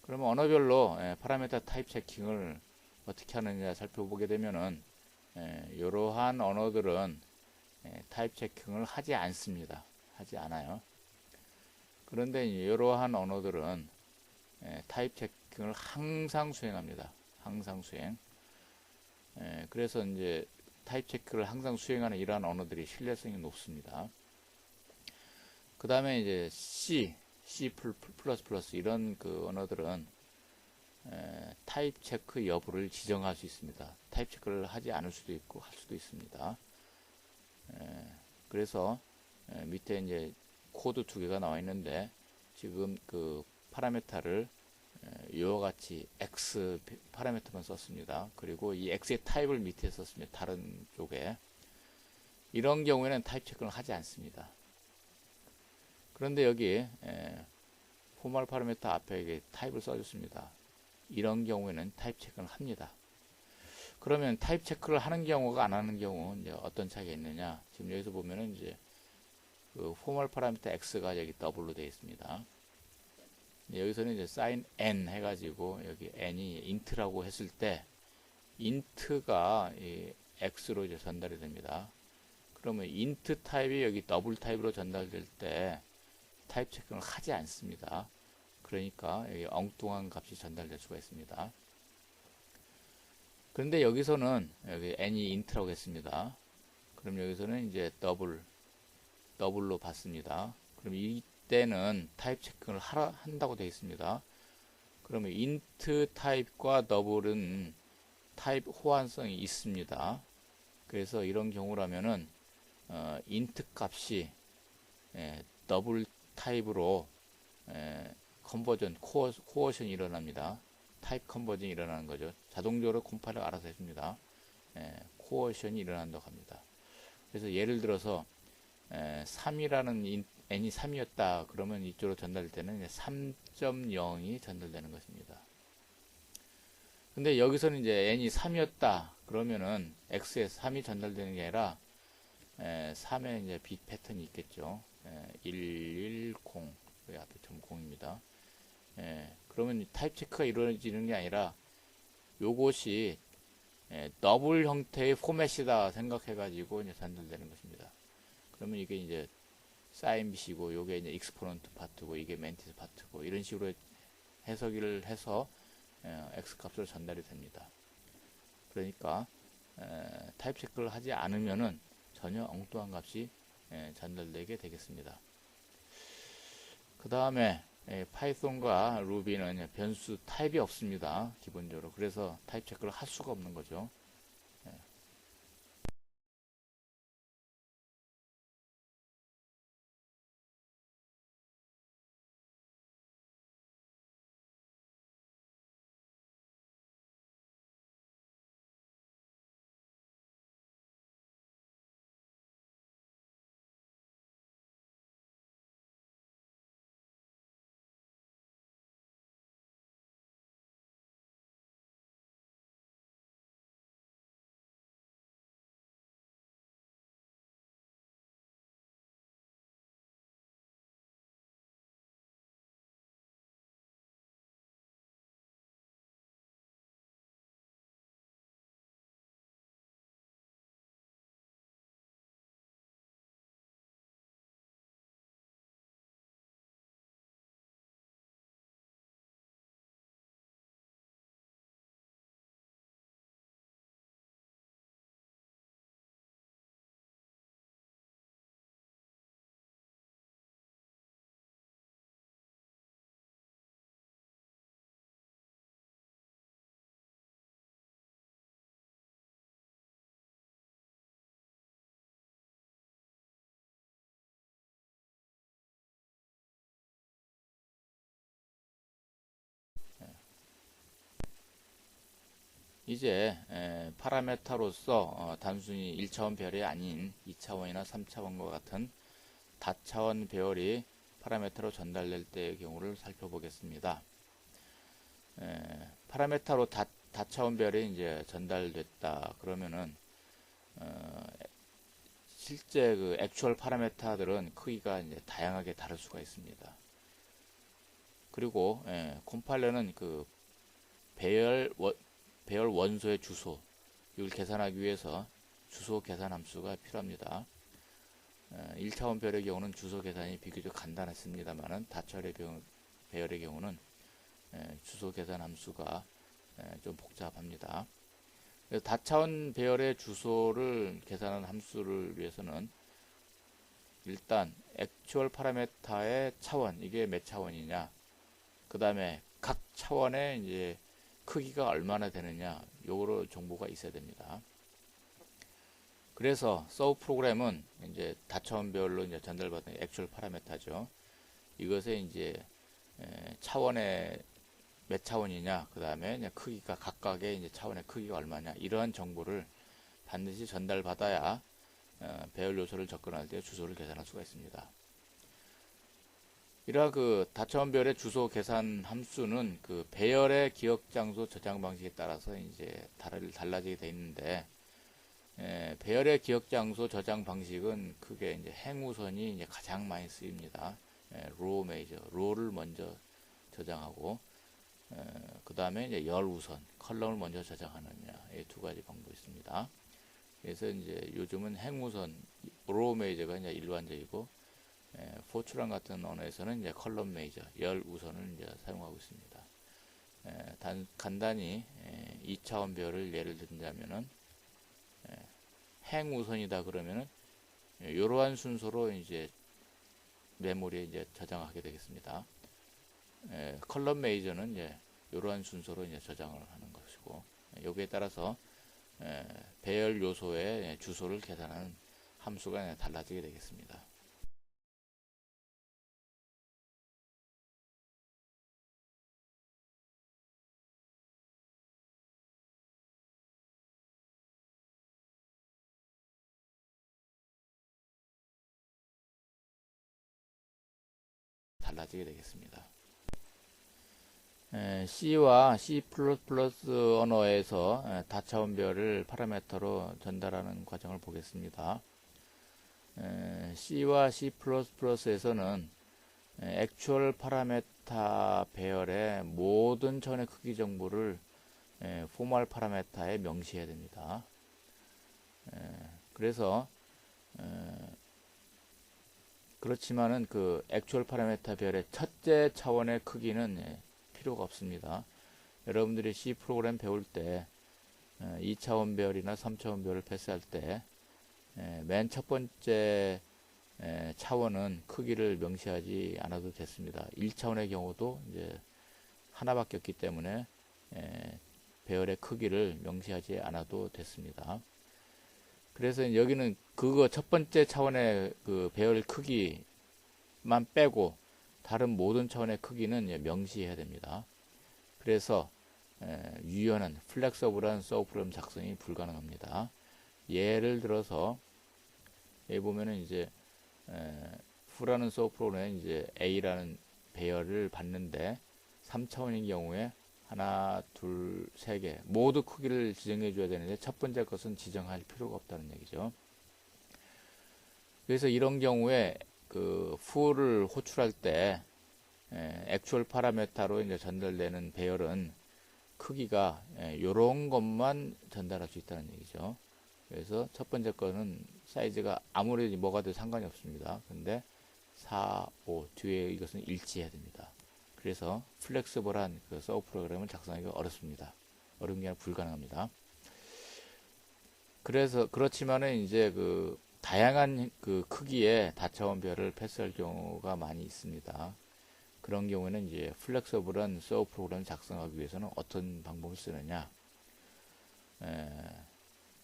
그러면 언어별로 파라메타 타입 체킹을 어떻게 하느냐 살펴보게 되면은 이러한 언어들은 타입 체킹을 하지 않습니다. 하지 않아요. 그런데 이러한 언어들은 타입 체킹을 항상 수행합니다. 항상 수행. 그래서 이제 타입 체크를 항상 수행하는 이러한 언어들이 신뢰성이 높습니다. 그 다음에 이제 C++ 이런 그 언어들은 타입 체크 여부를 지정할 수 있습니다. 타입 체크를 하지 않을 수도 있고 할 수도 있습니다. 그래서 밑에 이제 코드 두 개가 나와 있는데 지금 그 파라메타를 이와 같이 X 파라메터만 썼습니다. 그리고 이 X의 타입을 밑에 썼습니다. 다른 쪽에. 이런 경우에는 타입 체크를 하지 않습니다. 그런데 여기 포멀 파라메터 앞에 타입을 써줬습니다. 이런 경우에는 타입 체크를 합니다. 그러면 타입 체크를 하는 경우가 안 하는 경우 이제 어떤 차이가 있느냐? 지금 여기서 보면은 이제 그 포멀 파라미터 x가 여기 더블로 되어 있습니다. 여기서는 이제 sin n 해가지고 여기 n이 int라고 했을 때 int가 이 x로 이제 전달이 됩니다. 그러면 int 타입이 여기 더블 타입으로 전달될 때 타입 체크를 하지 않습니다. 그러니까 여기 엉뚱한 값이 전달될 수가 있습니다. 그런데 여기서는 여기 n이 int라고 했습니다. 그럼 여기서는 이제 더블로 받습니다. 그럼 이때는 타입 체크를 한다고 되어 있습니다. 그러면 int 타입과 더블은 타입 호환성이 있습니다. 그래서 이런 경우라면은 int 값이 더블 타입으로 컨버전 코어션이 일어납니다. 타입 컨버전이 일어나는 거죠. 자동적으로 컴파일러가 알아서 해줍니다. 코어션이 일어난다고 합니다. 그래서 예를 들어서 3이라는 n이 3이었다 그러면 이쪽으로 전달될 때는 3.0이 전달되는 것입니다. 근데 여기서는 이제 n이 3이었다 그러면은 x에 3이 전달되는 게 아니라 3의 이제 빗 패턴이 있겠죠. 110 앞에 0입니다. 그러면 타입 체크가 이루어지는 게 아니라 요것이 더블 형태의 포맷이다 생각해가지고 이제 전달되는 것입니다. 그러면 이게 이제 사인 bit이고 요게 이제 익스포넌트 파트고 이게 멘티스 파트고 이런 식으로 해석을 해서 x 값으로 전달이 됩니다. 그러니까 타입 체크를 하지 않으면은 전혀 엉뚱한 값이 전달되게 되겠습니다. 그 다음에 파이썬과 루비는 변수 타입이 없습니다. 기본적으로. 그래서 타입 체크를 할 수가 없는 거죠. 이제 파라메타로서 단순히 1차원 배열이 아닌 2차원이나 3차원과 같은 다차원 배열이 파라메타로 전달될 때의 경우를 살펴보겠습니다. 파라메타로 다차원 배열이 이제 전달됐다 그러면은 실제 그 액추얼 파라메타들은 크기가 이제 다양하게 다를 수가 있습니다. 그리고 컴파일러는 그 배열 원소의 주소 이걸 계산하기 위해서 주소 계산 함수가 필요합니다. 1차원 배열의 경우는 주소 계산이 비교적 간단했습니다만은 다차원의 배열의 경우는 주소 계산 함수가 좀 복잡합니다. 그래서 다차원 배열의 주소를 계산하는 함수를 위해서는 일단 액추얼 파라메타의 차원 이게 몇 차원이냐, 그 다음에 각 차원의 이제 크기가 얼마나 되느냐 요거로 정보가 있어야 됩니다. 그래서 서브 프로그램은 이제 다차원 배열로 이제 전달받은 액추얼 파라메타죠. 이것에 이제 차원의 몇 차원이냐, 그 다음에 크기가 각각의 이제 차원의 크기가 얼마냐 이러한 정보를 반드시 전달받아야 배열 요소를 접근할 때 주소를 계산할 수가 있습니다. 이러한 그 다차원 배열의 주소 계산 함수는 그 배열의 기억 장소 저장 방식에 따라서 이제 달라지게 되어 있는데, 배열의 기억 장소 저장 방식은 크게 이제 행우선이 이제 가장 많이 쓰입니다. 로우 메이저, 로우를 먼저 저장하고, 그 다음에 이제 열우선, 컬럼을 먼저 저장하느냐, 이 두 가지 방법이 있습니다. 그래서 이제 요즘은 행우선, 로우 메이저가 이제 일반적이고, 포트란 같은 언어에서는 이제 컬럼 메이저, 열 우선을 이제 사용하고 있습니다. 간단히 2차원 배열을 예를 들자면은 행 우선이다 그러면은 이러한 순서로 이제 메모리에 이제 저장하게 되겠습니다. 컬럼 메이저는 이제 이러한 순서로 이제 저장을 하는 것이고, 여기에 따라서 배열 요소의 주소를 계산하는 함수가 달라지게 되겠습니다. C와 C++ 언어에서 다차원별을 파라메터로 전달하는 과정을 보겠습니다. C와 C++에서는 액추얼 파라메타 배열의 모든 차원의 크기 정보를 포멀 파라메타에 명시해야 됩니다. 그래서 그렇지만은 그 액추얼 파라메타 별의 첫째 차원의 크기는 필요가 없습니다. 여러분들이 C 프로그램 배울 때 2차원 배열이나 3차원 배열을 패스할 때 맨 첫 번째 차원은 크기를 명시하지 않아도 됐습니다. 1차원의 경우도 이제 하나밖에 없기 때문에 배열의 크기를 명시하지 않아도 됐습니다. 그래서 여기는 그거 첫 번째 차원의 그 배열 크기만 빼고 다른 모든 차원의 크기는 명시해야 됩니다. 그래서 유연한 플렉서블한 서브 프로그램 작성이 불가능합니다. 예를 들어서 여기 보면은 이제 F라는 서브 프로그램에 이제 A라는 배열을 받는데 3차원인 경우에 하나, 둘, 세 개 모두 크기를 지정해 줘야 되는데 첫 번째 것은 지정할 필요가 없다는 얘기죠. 그래서 이런 경우에 그 F를 호출할 때 액추얼 파라메타로 이제 전달되는 배열은 크기가 요런 것만 전달할 수 있다는 얘기죠. 그래서 첫 번째 거는 사이즈가 아무리 뭐가 돼도 상관이 없습니다. 근데 4, 5 뒤에 이것은 일치해야 됩니다. 그래서 플렉서블한 그 서브 프로그램을 작성하기가 어렵습니다. 어려운 게 아니라 불가능합니다. 그래서 그렇지만은 이제 그 다양한 그 크기의 다차원 배열을 패스할 경우가 많이 있습니다. 그런 경우에는 이제 플렉서블한 서브 프로그램을 작성하기 위해서는 어떤 방법을 쓰느냐?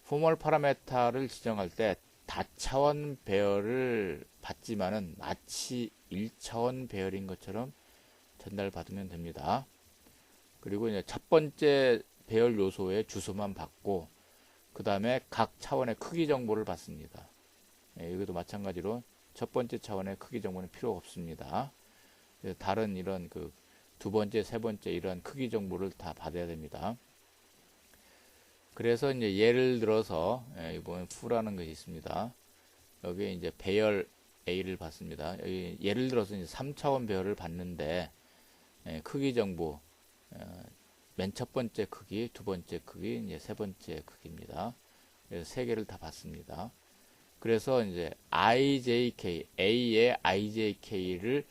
포멀 파라메타를 지정할 때 다차원 배열을 받지만은 마치 1차원 배열인 것처럼 전달받으면 됩니다. 그리고 이제 첫 번째 배열 요소의 주소만 받고 그 다음에 각 차원의 크기 정보를 받습니다. 이것도 마찬가지로 첫 번째 차원의 크기 정보는 필요 없습니다. 다른 이런 그 두 번째, 세 번째 이런 크기 정보를 다 받아야 됩니다. 그래서 이제 예를 들어서 이번에 fu라는 것이 있습니다. 여기에 이제 배열 A를 받습니다. 여기 예를 들어서 이제 3차원 배열을 받는데 크기 정보 맨 첫 번째 크기, 두 번째 크기, 이제 세 번째 크기입니다. 그래서 세 개를 다 받습니다. 그래서 이제 IJK, A의 IJK를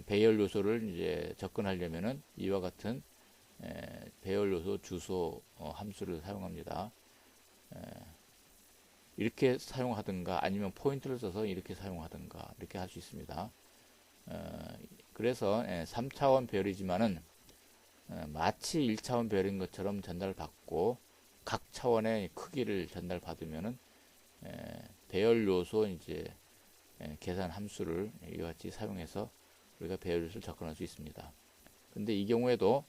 배열 요소를 이제 접근하려면은 이와 같은 배열 요소 주소 함수를 사용합니다. 이렇게 사용하든가 아니면 포인트를 써서 이렇게 사용하든가 이렇게 할 수 있습니다. 그래서 3차원 배열이지만은 마치 1차원 배열인 것처럼 전달받고 각 차원의 크기를 전달받으면은 배열 요소 이제 계산 함수를 이와 같이 사용해서 우리가 배열 요소를 접근할 수 있습니다. 근데 이 경우에도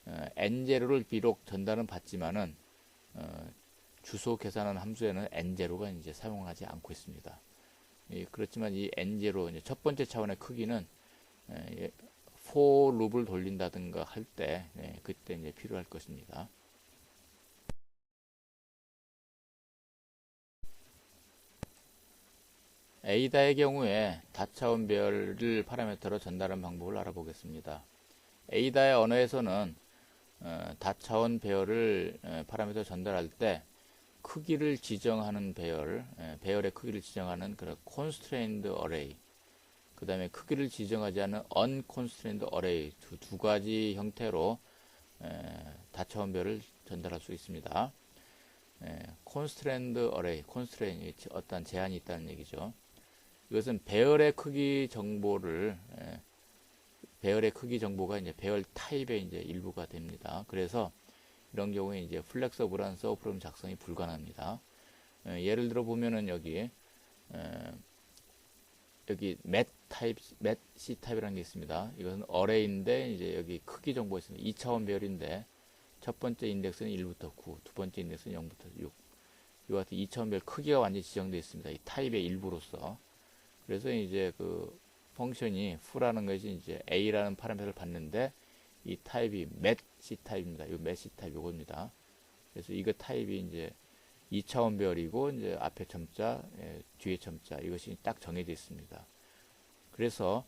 n0를 비록 전달은 받지만은 주소 계산하는 함수에는 n0가 이제 사용하지 않고 있습니다. 그렇지만 이 n0 이제 첫 번째 차원의 크기는 for 룹을 돌린다든가 할 때 그때 이제 필요할 것입니다. A다의 경우에 다차원 배열을 파라미터로 전달하는 방법을 알아보겠습니다. A다의 언어에서는 다차원 배열을 파라미터로 전달할 때 크기를 지정하는 배열의 크기를 지정하는 그런 constrained array, 그 다음에 크기를 지정하지 않은 unconstrained array 두 가지 형태로 다차원 배열을 전달할 수 있습니다. constrained array, constraint 어떤 제한이 있다는 얘기죠. 이것은 배열의 크기 정보가 이제 배열 타입의 이제 일부가 됩니다. 그래서 이런 경우에 이제 플렉서블한 서브 프로그램 작성이 불가능합니다. 예를 들어 보면은 여기 맷 C 타입이라는 게 있습니다. 이것은 어레이인데 이제 여기 크기 정보가 있습니다. 2차원 배열인데 첫 번째 인덱스는 1부터 9, 두 번째 인덱스는 0부터 6. 이와 같은 2차원 배열 크기가 완전히 지정되어 있습니다. 이 타입의 일부로서. 그래서 이제 그 펑션이 fu라는 것이 이제 a라는 파라미터를 받는데 이 타입이 맷 C 타입입니다. 이 맷 C 타입 요겁니다. 그래서 이거 타입이 이제 2차원 배열이고 이제 앞에 첨자, 뒤에 첨자 이것이 딱 정해져 있습니다. 그래서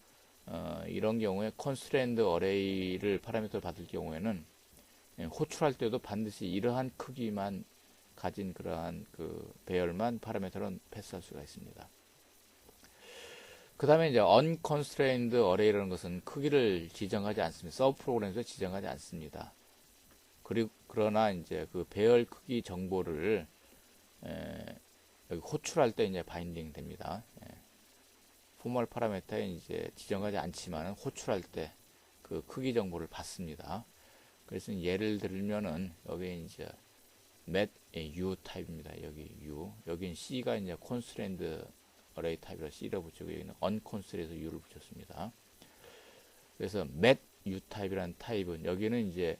이런 경우에 constrained array를 파라미터를 받을 경우에는 호출할 때도 반드시 이러한 크기만 가진 그러한 그 배열만 파라미터로 패스할 수가 있습니다. 그 다음에 이제 unconstrained array라는 것은 크기를 지정하지 않습니다. 서브 프로그램에서 지정하지 않습니다. 그러나 이제 그 배열 크기 정보를 여기 호출할 때 이제 바인딩 됩니다. 포멀 파라미터에 이제 지정하지 않지만 호출할 때 그 크기 정보를 받습니다. 그래서 예를 들면은 여기 이제 맷 U 타입입니다. 여기 U, 여기는 C가 이제 constrained array 타입이라 C를 붙이고 여기는 unconstrained에서 U를 붙였습니다. 그래서 맷 U 타입이라는 타입은 여기는 이제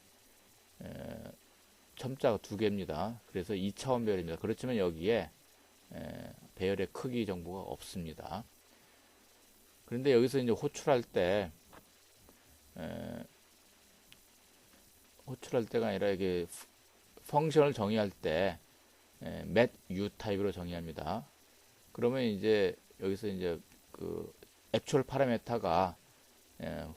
첨자가 두 개입니다. 그래서 2차원 배열입니다. 그렇지만 여기에 배열의 크기 정보가 없습니다. 그런데 여기서 이제 호출할 때가 아니라 이게 펑션을 정의할 때 맷 U 타입으로 정의합니다. 그러면 이제 여기서 이제 그 액츄얼 파라미터가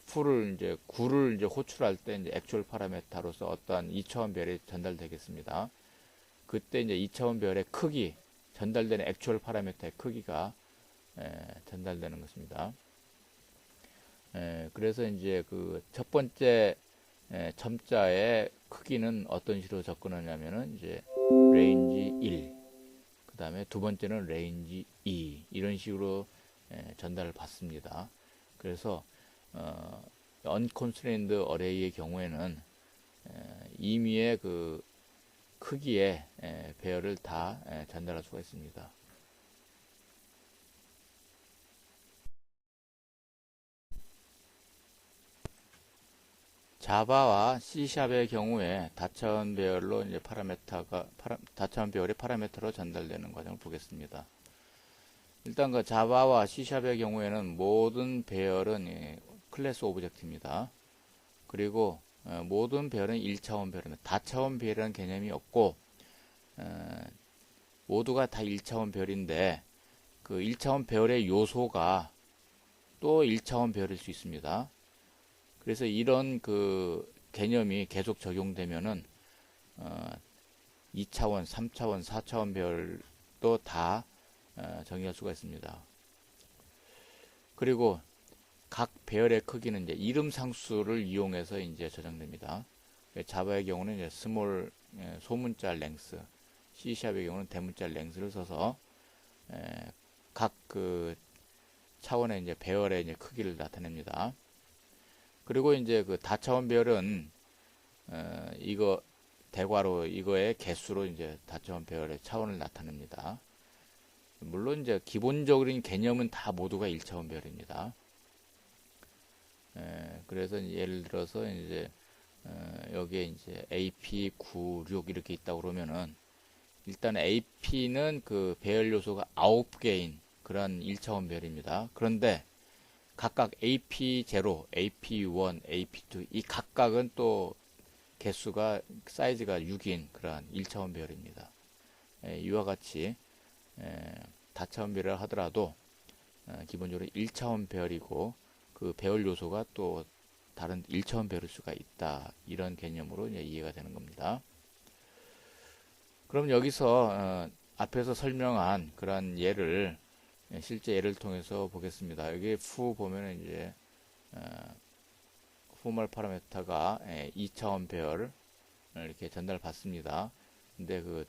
fu를 이제 9를 이제 호출할 때 이제 액츄얼 파라미터로서 어떠한 2차원 배열이 전달되겠습니다. 그때 이제 2차원 배열의 크기, 전달되는 액츄얼 파라미터의 크기가 전달되는 것입니다. 그래서 이제 그 첫 번째 첨자의 크기는 어떤 식으로 접근하냐면은 이제 range 1, 그 다음에 두 번째는 range 2 이런 식으로 전달을 받습니다. 그래서 unconstrained array의 경우에는 임의의 그 크기의 배열을 다 전달할 수가 있습니다. 자바와 C샵의 경우에 다차원 배열로 이제 다차원 배열이 파라미터로 전달되는 과정을 보겠습니다. 일단 그 자바와 C샵의 경우에는 모든 배열은 클래스 오브젝트입니다. 그리고 모든 배열은 1차원 배열입니다. 다차원 배열이라는 개념이 없고 모두가 다 1차원 배열인데 그 1차원 배열의 요소가 또 1차원 배열일 수 있습니다. 그래서 이런 그 개념이 계속 적용되면은 2차원, 3차원, 4차원 배열도 다 정의할 수가 있습니다. 그리고 각 배열의 크기는 이제 이름 상수를 이용해서 이제 저장됩니다. 자바의 경우는 이제 스몰 소문자 랭스, C샵의 경우는 대문자 랭스를 써서 각 그 차원의 이제 배열의 이제 크기를 나타냅니다. 그리고 이제 그 다차원 배열은 이거 대괄호 이거의 개수로 이제 다차원 배열의 차원을 나타냅니다. 물론 이제 기본적인 개념은 다 모두가 1차원 배열입니다. 그래서 예를 들어서 이제 여기에 이제 AP 96 이렇게 있다 그러면은 일단 AP는 그 배열 요소가 9개인 그런 1차원 배열입니다. 그런데 각각 AP0, AP1, AP2 이 각각은 또 개수가 사이즈가 6인 그러한 1차원 배열입니다. 이와 같이 다차원 배열을 하더라도 기본적으로 1차원 배열이고 그 배열 요소가 또 다른 1차원 배열일 수가 있다. 이런 개념으로 이제 이해가 되는 겁니다. 그럼 여기서 앞에서 설명한 그러한 예를 실제 예를 통해서 보겠습니다. 여기 후 보면은 이제 포멀 파라메타가 2차원 배열을 이렇게 전달받습니다. 근데 그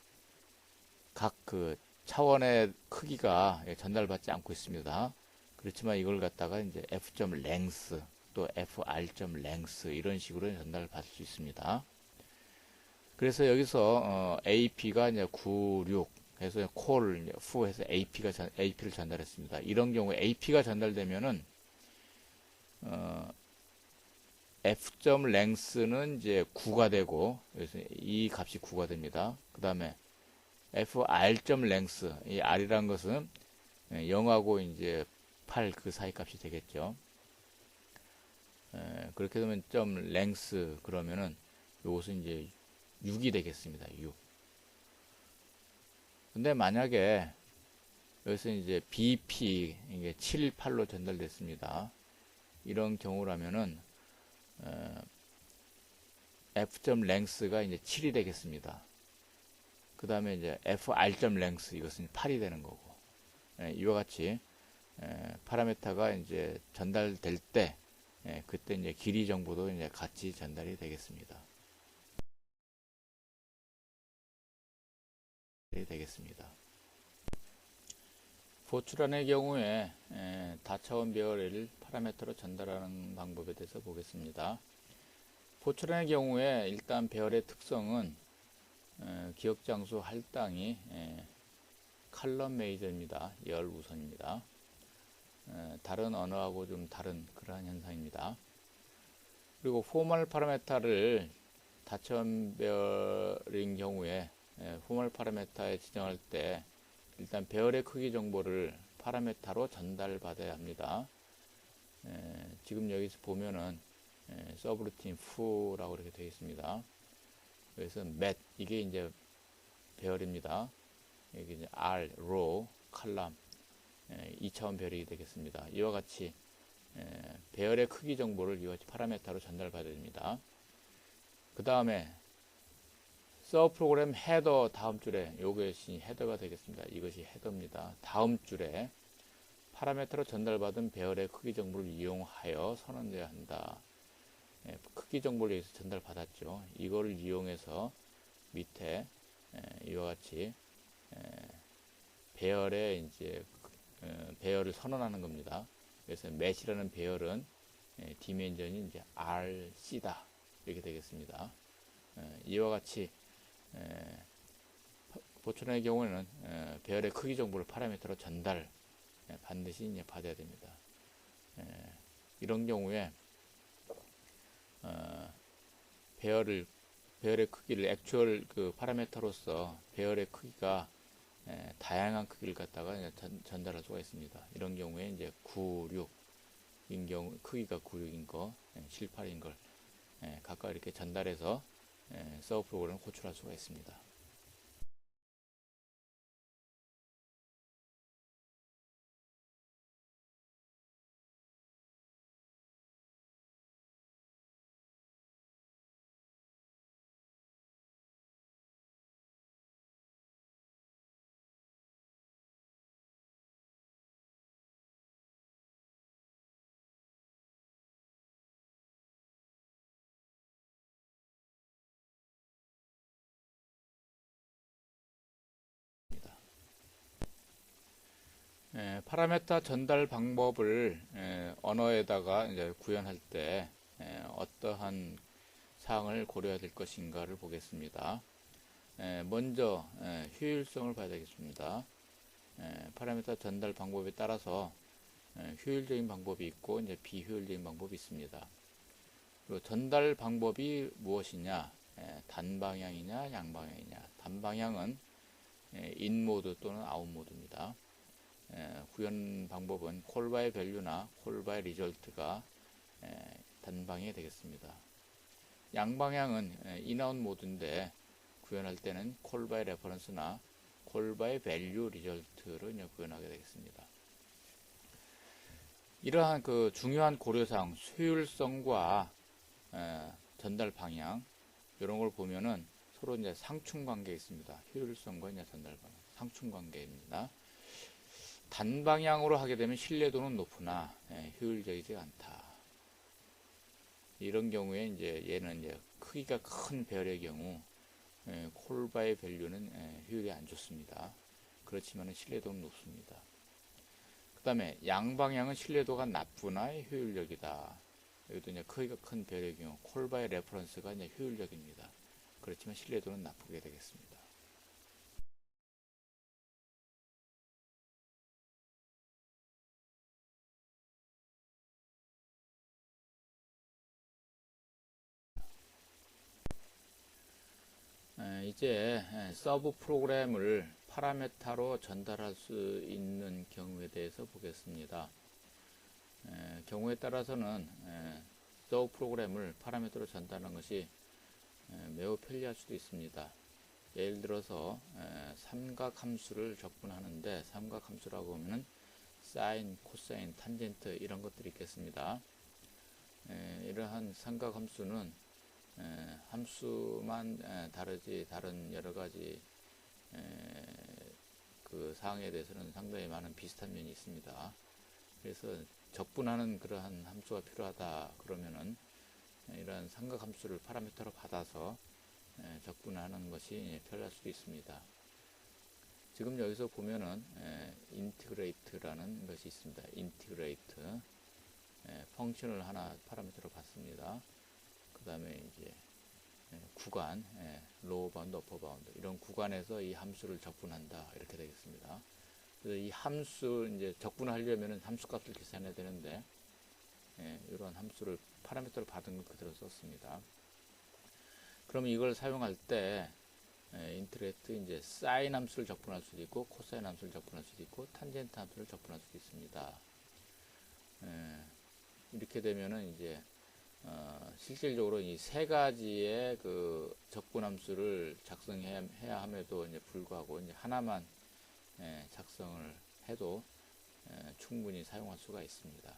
각 그 차원의 크기가 전달받지 않고 있습니다. 그렇지만 이걸 갖다가 이제 f.length 또 fr.length 이런 식으로 전달받을 수 있습니다. 그래서 여기서 AP가 이제 96 해서 콜 후 해서 AP를 전달했습니다. 이런 경우에 AP가 전달되면은 f.length는 이제 9가 되고 그래서 이 값이 9가 됩니다. 그 다음에 fr.length 이 r이라는 것은 0하고 이제 8 그 사이 값이 되겠죠. 그렇게 되면 점 length 그러면은 이것은 이제 6이 되겠습니다. 6. 근데 만약에 여기서 이제 BP 이게 7, 8로 전달됐습니다. 이런 경우라면은 f.length가 이제 7이 되겠습니다. 그 다음에 이제 fr.length 이것은 8이 되는 거고 이와 같이 파라메타가 이제 전달될 때 그때 이제 길이 정보도 이제 같이 전달이 되겠습니다. 보출안의 경우에 다차원 배열을 파라미터로 전달하는 방법에 대해서 보겠습니다. 보출안의 경우에 일단 배열의 특성은 기억장수 할당이 칼럼 메이저입니다. 열 우선입니다. 다른 언어하고 좀 다른 그러한 현상입니다. 그리고 포멀 파라메타를 다차원 배열인 경우에 포멀 파라메타에 지정할 때 일단 배열의 크기 정보를 파라메타로 전달받아야 합니다. 지금 여기서 보면은 서브루틴 fu라고 이렇게 되어 있습니다. 그래서 met 이게 이제 배열입니다. 여기 이제 r, row, 칼럼 2차원 배열이 되겠습니다. 이와 같이 배열의 크기 정보를 이와 같이 파라메타로 전달받아야 됩니다. 그 다음에 서브 프로그램 헤더 다음 줄에 이것이 헤더가 되겠습니다. 이것이 헤더입니다. 다음 줄에 파라메터로 전달받은 배열의 크기 정보를 이용하여 선언되어야 한다. 크기 정보를 여기서 전달받았죠. 이거를 이용해서 밑에 이와 같이 배열의 이제 배열을 선언하는 겁니다. 그래서 met이라는 배열은 디멘전이 이제 RC다 이렇게 되겠습니다. 이와 같이 보충의 경우에는 배열의 크기 정보를 파라미터로 전달 반드시 이제 받아야 됩니다. 이런 경우에 배열의 크기를 액추얼 그 파라미터로서 배열의 크기가 다양한 크기를 갖다가 이제 전달할 수가 있습니다. 이런 경우에 이제 9, 6인 경우 크기가 9, 6인 거, 7, 8인 걸 각각 이렇게 전달해서 서브 프로그램을 호출할 수가 있습니다. 파라메타 전달 방법을 언어에다가 이제 구현할 때 어떠한 사항을 고려해야 될 것인가를 보겠습니다. 먼저 효율성을 봐야 되겠습니다. 파라메타 전달 방법에 따라서 효율적인 방법이 있고 이제 비효율적인 방법이 있습니다. 그리고 전달 방법이 무엇이냐, 단방향이냐 양방향이냐. 단방향은 인 모드 또는 아웃 모드입니다. 구현 방법은 콜바의 밸류나 콜바의 리절트가 단방향이 되겠습니다. 양방향은 인아웃 모드인데 구현할 때는 콜바의 레퍼런스나 콜바의 밸류 리절트를 구현하게 되겠습니다. 이러한 그 중요한 고려사항, 효율성과 전달 방향 이런 걸 보면은 서로 이제 상충 관계에 있습니다. 효율성과 이제 전달 방향 상충 관계입니다. 단방향으로 하게 되면 신뢰도는 높으나 효율적이지 않다. 이런 경우에 이제 얘는 이제 크기가 큰 배열의 경우 콜바의 밸류는 효율이 안 좋습니다. 그렇지만 신뢰도는 높습니다. 그 다음에 양방향은 신뢰도가 나쁘나 효율적이다. 여기도 이제 크기가 큰 배열의 경우 콜바의 레퍼런스가 이제 효율적입니다. 그렇지만 신뢰도는 나쁘게 되겠습니다. 이제 서브 프로그램을 파라메타로 전달할 수 있는 경우에 대해서 보겠습니다. 경우에 따라서는 서브 프로그램을 파라메타로 전달하는 것이 매우 편리할 수도 있습니다. 예를 들어서 삼각함수를 적분하는데 삼각함수라고 하면은 사인, 코사인, 탄젠트 이런 것들이 있겠습니다. 이러한 삼각함수는 함수만 다르지 다른 여러가지 그 사항에 대해서는 상당히 많은 비슷한 면이 있습니다. 그래서 적분하는 그러한 함수가 필요하다 그러면은 이러한 삼각함수를 파라미터로 받아서 적분하는 것이 편리할 수도 있습니다. 지금 여기서 보면은 인티그레이트라는 것이 있습니다. 인티그레이트 펑션을 하나 파라미터로 받습니다. 그 다음에 이제 구간, 로우 바운드, 어퍼 바운드 이런 구간에서 이 함수를 적분한다 이렇게 되겠습니다. 그래서 이 함수 이제 적분하려면은 함수값을 계산해야 되는데 이런 함수를 파라미터로 받은 걸 그대로 썼습니다. 그러면 이걸 사용할 때 인트레트 이제 사인 함수를 적분할 수도 있고 코사인 함수를 적분할 수도 있고 탄젠트 함수를 적분할 수도 있습니다. 이렇게 되면은 이제 실질적으로 이 세 가지의 그 적분함수를 작성해야 함에도 이제 불구하고 이제 하나만 작성을 해도 충분히 사용할 수가 있습니다.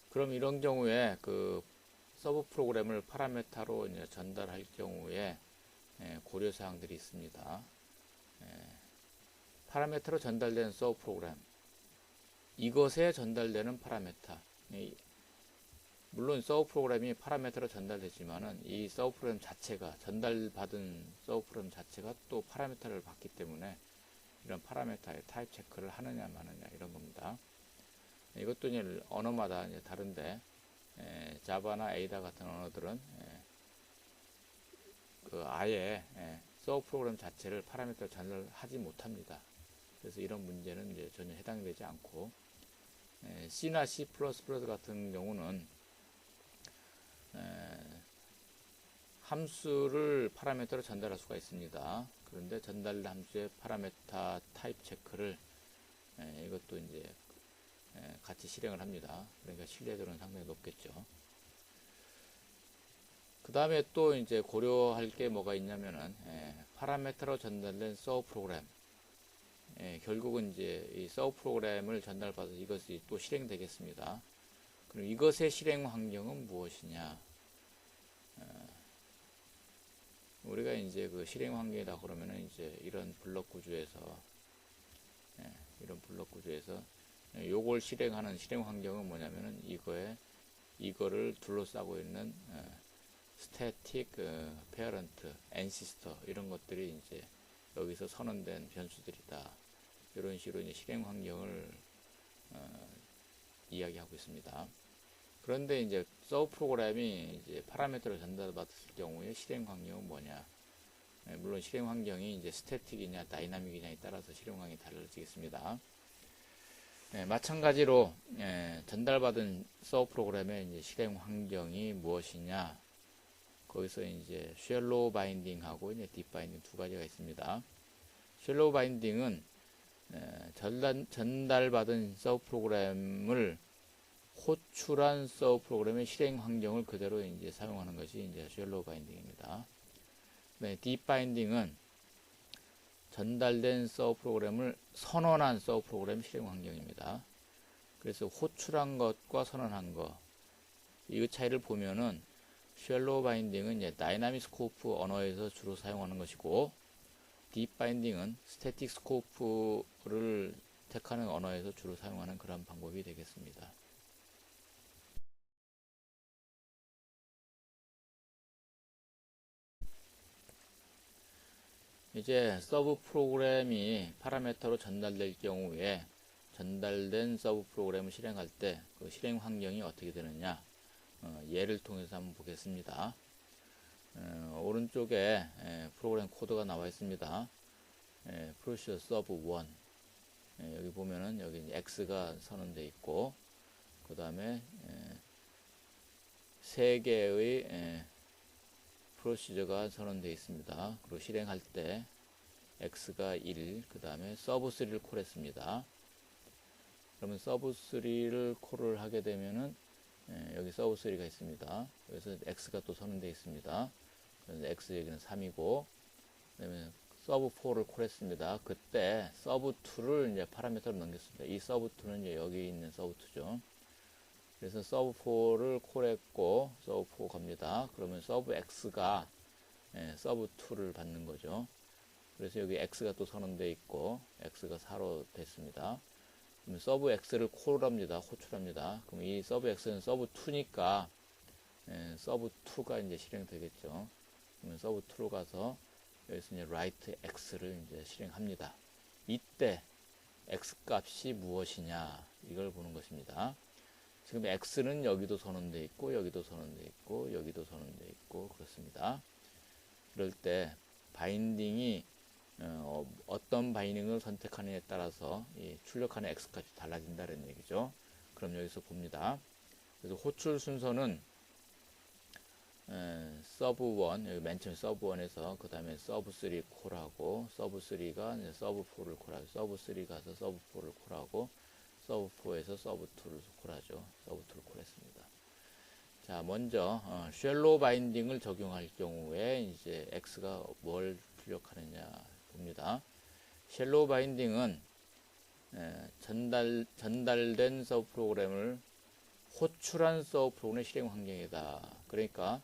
그럼 이런 경우에 그 서브 프로그램을 파라메타로 이제 전달할 경우에 고려 사항들이 있습니다. 파라메타로 전달된 서브 프로그램, 이것에 전달되는 파라메타. 물론 서브 프로그램이 파라메타로 전달되지만은 이 서브 프로그램 자체가 전달받은 서브 프로그램 자체가 또 파라메타를 받기 때문에 이런 파라메타의 타입 체크를 하느냐 마느냐 이런 겁니다. 이것도 이제 언어마다 이제 다른데 자바나 에이다 같은 언어들은 그 아예 서브 프로그램 자체를 파라메타로 전달하지 못합니다. 그래서 이런 문제는 이제 전혀 해당되지 않고 C나 C++ 같은 경우는 함수를 파라미터로 전달할 수가 있습니다. 그런데 전달 함수의 파라미터 타입 체크를 이것도 이제 같이 실행을 합니다. 그러니까 신뢰도는 상당히 높겠죠. 그 다음에 또 이제 고려할 게 뭐가 있냐면은 파라미터로 전달된 서브 프로그램, 결국은 이제 이 서브 프로그램을 전달받아서 이것이 또 실행되겠습니다. 그럼 이것의 실행 환경은 무엇이냐? 우리가 이제 그 실행 환경이다 그러면은 이제 이런 블록 구조에서 요걸 실행하는 실행 환경은 뭐냐면은 이거를 둘러싸고 있는 스태틱 페어런트, 앤시스터 이런 것들이 이제 여기서 선언된 변수들이다. 이런 식으로 이제 실행 환경을 이야기하고 있습니다. 그런데 이제 서브 프로그램이 이제 파라미터를 전달받았을 경우에 실행 환경은 뭐냐? 물론 실행 환경이 이제 스태틱이냐 다이나믹이냐에 따라서 실행 환경이 달라지겠습니다. 마찬가지로 전달받은 서브 프로그램의 이제 실행 환경이 무엇이냐? 거기서 이제 쉘로우 바인딩하고 이제 딥 바인딩 두 가지가 있습니다. 쉘로우 바인딩은 전달받은 서브 프로그램을 호출한 서브 프로그램의 실행 환경을 그대로 이제 사용하는 것이 이제 쉘로우 바인딩입니다. 네, 딥 바인딩은 전달된 서브 프로그램을 선언한 서브 프로그램 실행 환경입니다. 그래서 호출한 것과 선언한 것, 이 차이를 보면은 쉘로우 바인딩은 이제 다이나믹 스코프 언어에서 주로 사용하는 것이고, 딥 바인딩은 스태틱 스코프를 택하는 언어에서 주로 사용하는 그런 방법이 되겠습니다. 이제 서브 프로그램이 파라미터로 전달될 경우에 전달된 서브 프로그램을 실행할 때 그 실행 환경이 어떻게 되느냐, 예를 통해서 한번 보겠습니다. 오른쪽에 프로그램 코드가 나와 있습니다. 프로시저 서브 1, 여기 보면은 여기 X가 선언되어 있고, 그 다음에 세 개의 프로시저가 선언되어 있습니다. 그리고 실행할 때 X가 1, 그 다음에 서브 3를 콜했습니다. 그러면 서브 3를 콜을 하게 되면은 여기 서브 3가 있습니다. 그래서 X가 또 선언되어 있습니다. 그래서 X 여기는 3이고, 그 다음에 서브 4를 콜했습니다. 그때 서브 2를 이제 파라미터로 넘겼습니다. 이 서브 2는 이제 여기 있는 서브 2죠. 그래서 서브 4를 콜했고, 서브 4 갑니다. 그러면 서브 X가 서브 2를 받는 거죠. 그래서 여기 X가 또 선언되어 있고, X가 4로 됐습니다. 그러면 서브 X를 콜합니다. 호출합니다. 그럼 이 서브 X는 서브 2니까, 서브 2가 이제 실행되겠죠. 그러면 서브 2로 가서, 여기서 이제 write X를 이제 실행합니다. 이때, X 값이 무엇이냐, 이걸 보는 것입니다. 지금 X는 여기도 선언되어 있고, 여기도 선언되어 있고, 여기도 선언되어 있고, 그렇습니다. 그럴 때, 바인딩이 어떤 바이닝을 선택하느냐에 따라서 이 출력하는 X값이 달라진다는 얘기죠. 그럼 여기서 봅니다. 그래서 호출 순서는 서브 1, 여기 맨 처음 서브 1에서 그 다음에 서브 3 콜하고, 서브 3가 서브 4를 콜하고, 서브 3 가서 서브 4를 콜하고, 서브 4에서 서브 2를 콜하죠. 서브 2를 콜했습니다. 자, 먼저 쉘로우 바인딩을 적용할 경우에 이제 X가 뭘 출력하느냐 봅니다. 쉘로우 바인딩은 전달된 서브 프로그램을 호출한 서브 프로그램의 실행 환경이다. 그러니까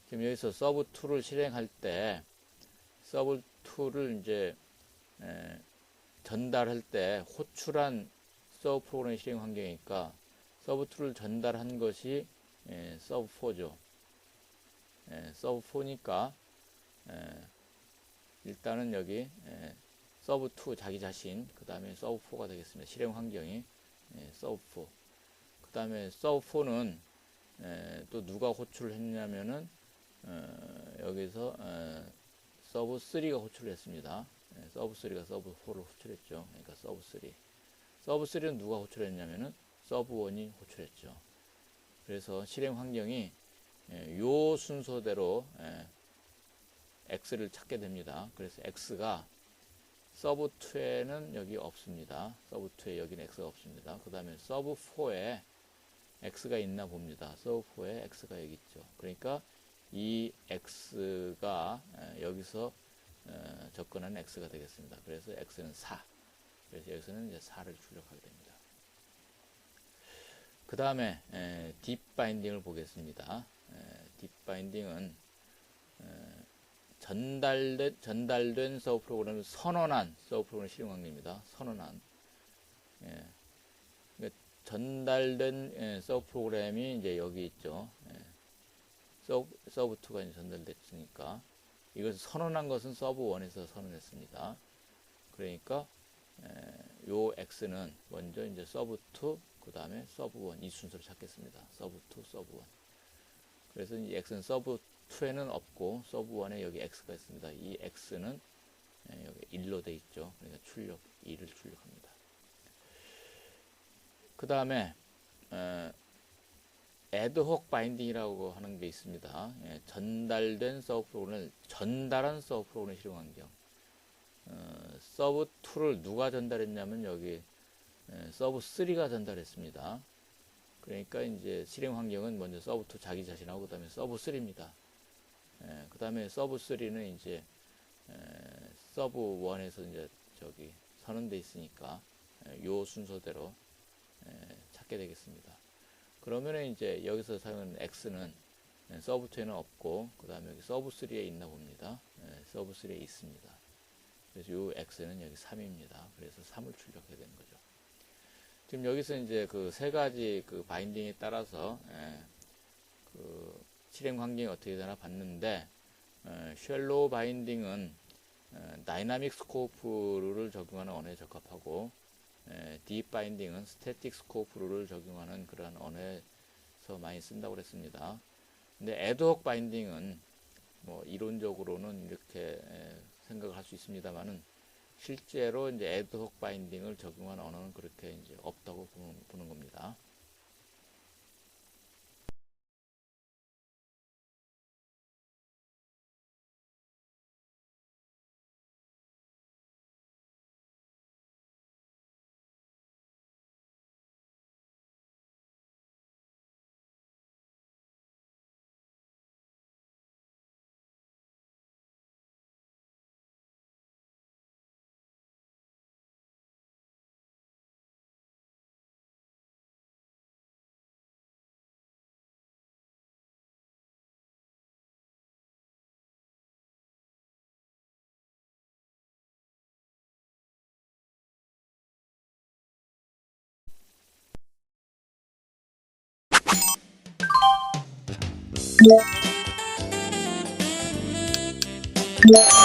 지금 여기서 서브 2를 실행할 때 서브 2를 이제 전달할 때 호출한 서브 프로그램 실행 환경이니까 서브 2를 전달한 것이 서브 4죠. 서브 4니까 일단은 여기 서브 2 자기 자신, 그 다음에 서브 4가 되겠습니다. 실행 환경이 서브 4. 그 다음에 서브 4는 또 누가 호출을 했냐면은 여기서 서브 3가 호출을 했습니다. 서브 3가 서브 4를 호출했죠. 그러니까 서브 3. 서브 3는 누가 호출했냐면은 서브 1이 호출했죠. 그래서 실행 환경이 요 순서대로 x를 찾게 됩니다. 그래서 x가 서브2에는 여기 없습니다. 서브2에 여기는 x가 없습니다. 그 다음에 서브4에 x가 있나 봅니다. 서브4에 x가 여기 있죠. 그러니까 이 x가 여기서 접근하는 x가 되겠습니다. 그래서 x는 4. 그래서 여기서는 이제 4를 출력하게 됩니다. 그 다음에 딥 바인딩을 보겠습니다. 딥 바인딩은 전달된 서브 프로그램을 선언한 서브 프로그램 실행 관계입니다. 선언한. 그러니까 전달된 서브 프로그램이 이제 여기 있죠. 서브2가 이제 전달됐으니까 이것을 선언한 것은 서브1에서 선언했습니다. 그러니까 요 x는 먼저 이제 서브2 그 다음에 서브1 이 순서를 찾겠습니다. 서브2 서브1. 그래서 이 x는 서브2에는 없고 서브1에 여기 x가 있습니다. 이 x는 여기 1로 돼 있죠. 그러니까 출력 2를 출력합니다. 그 다음에 애드혹 바인딩이라고 하는 게 있습니다. 전달된 서브 프로그램을 전달한 서브 프로그램 실행 환경. 서브2를 누가 전달했냐면 여기 서브3가 전달했습니다. 그러니까 이제 실행 환경은 먼저 서브2 자기 자신하고 그다음에 서브3입니다. 그다음에 서브3는 이제 서브1에서 이제 저기 선언돼 있으니까 요 순서대로 찾게 되겠습니다. 그러면은 이제 여기서 사용하는 x는 서브2에는 없고 그다음에 여기 서브3에 있나 봅니다. 서브3에 있습니다. 그래서 요 x는 여기 3입니다. 그래서 3을 출력해야 되는 거죠. 지금 여기서 이제 그 세 가지 그 바인딩에 따라서 그 실행 환경이 어떻게 되나 봤는데 쉘로우 바인딩은 다이나믹 스코프 룰을 적용하는 언어에 적합하고 딥 바인딩은 스태틱 스코프 룰을 적용하는 그러한 언어에서 많이 쓴다고 그랬습니다. 근데 애드혹 바인딩은 뭐 이론적으로는 이렇게 생각을 할 수 있습니다만은 실제로 이제 애드혹 바인딩을 적용한 언어는 그렇게 이제 없다고 보는 겁니다.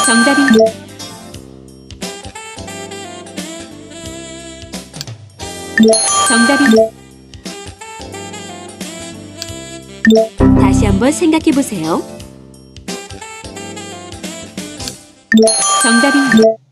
정답입니다. 정답입니다. 다시 한번 생각해 보세요. 정답입니다.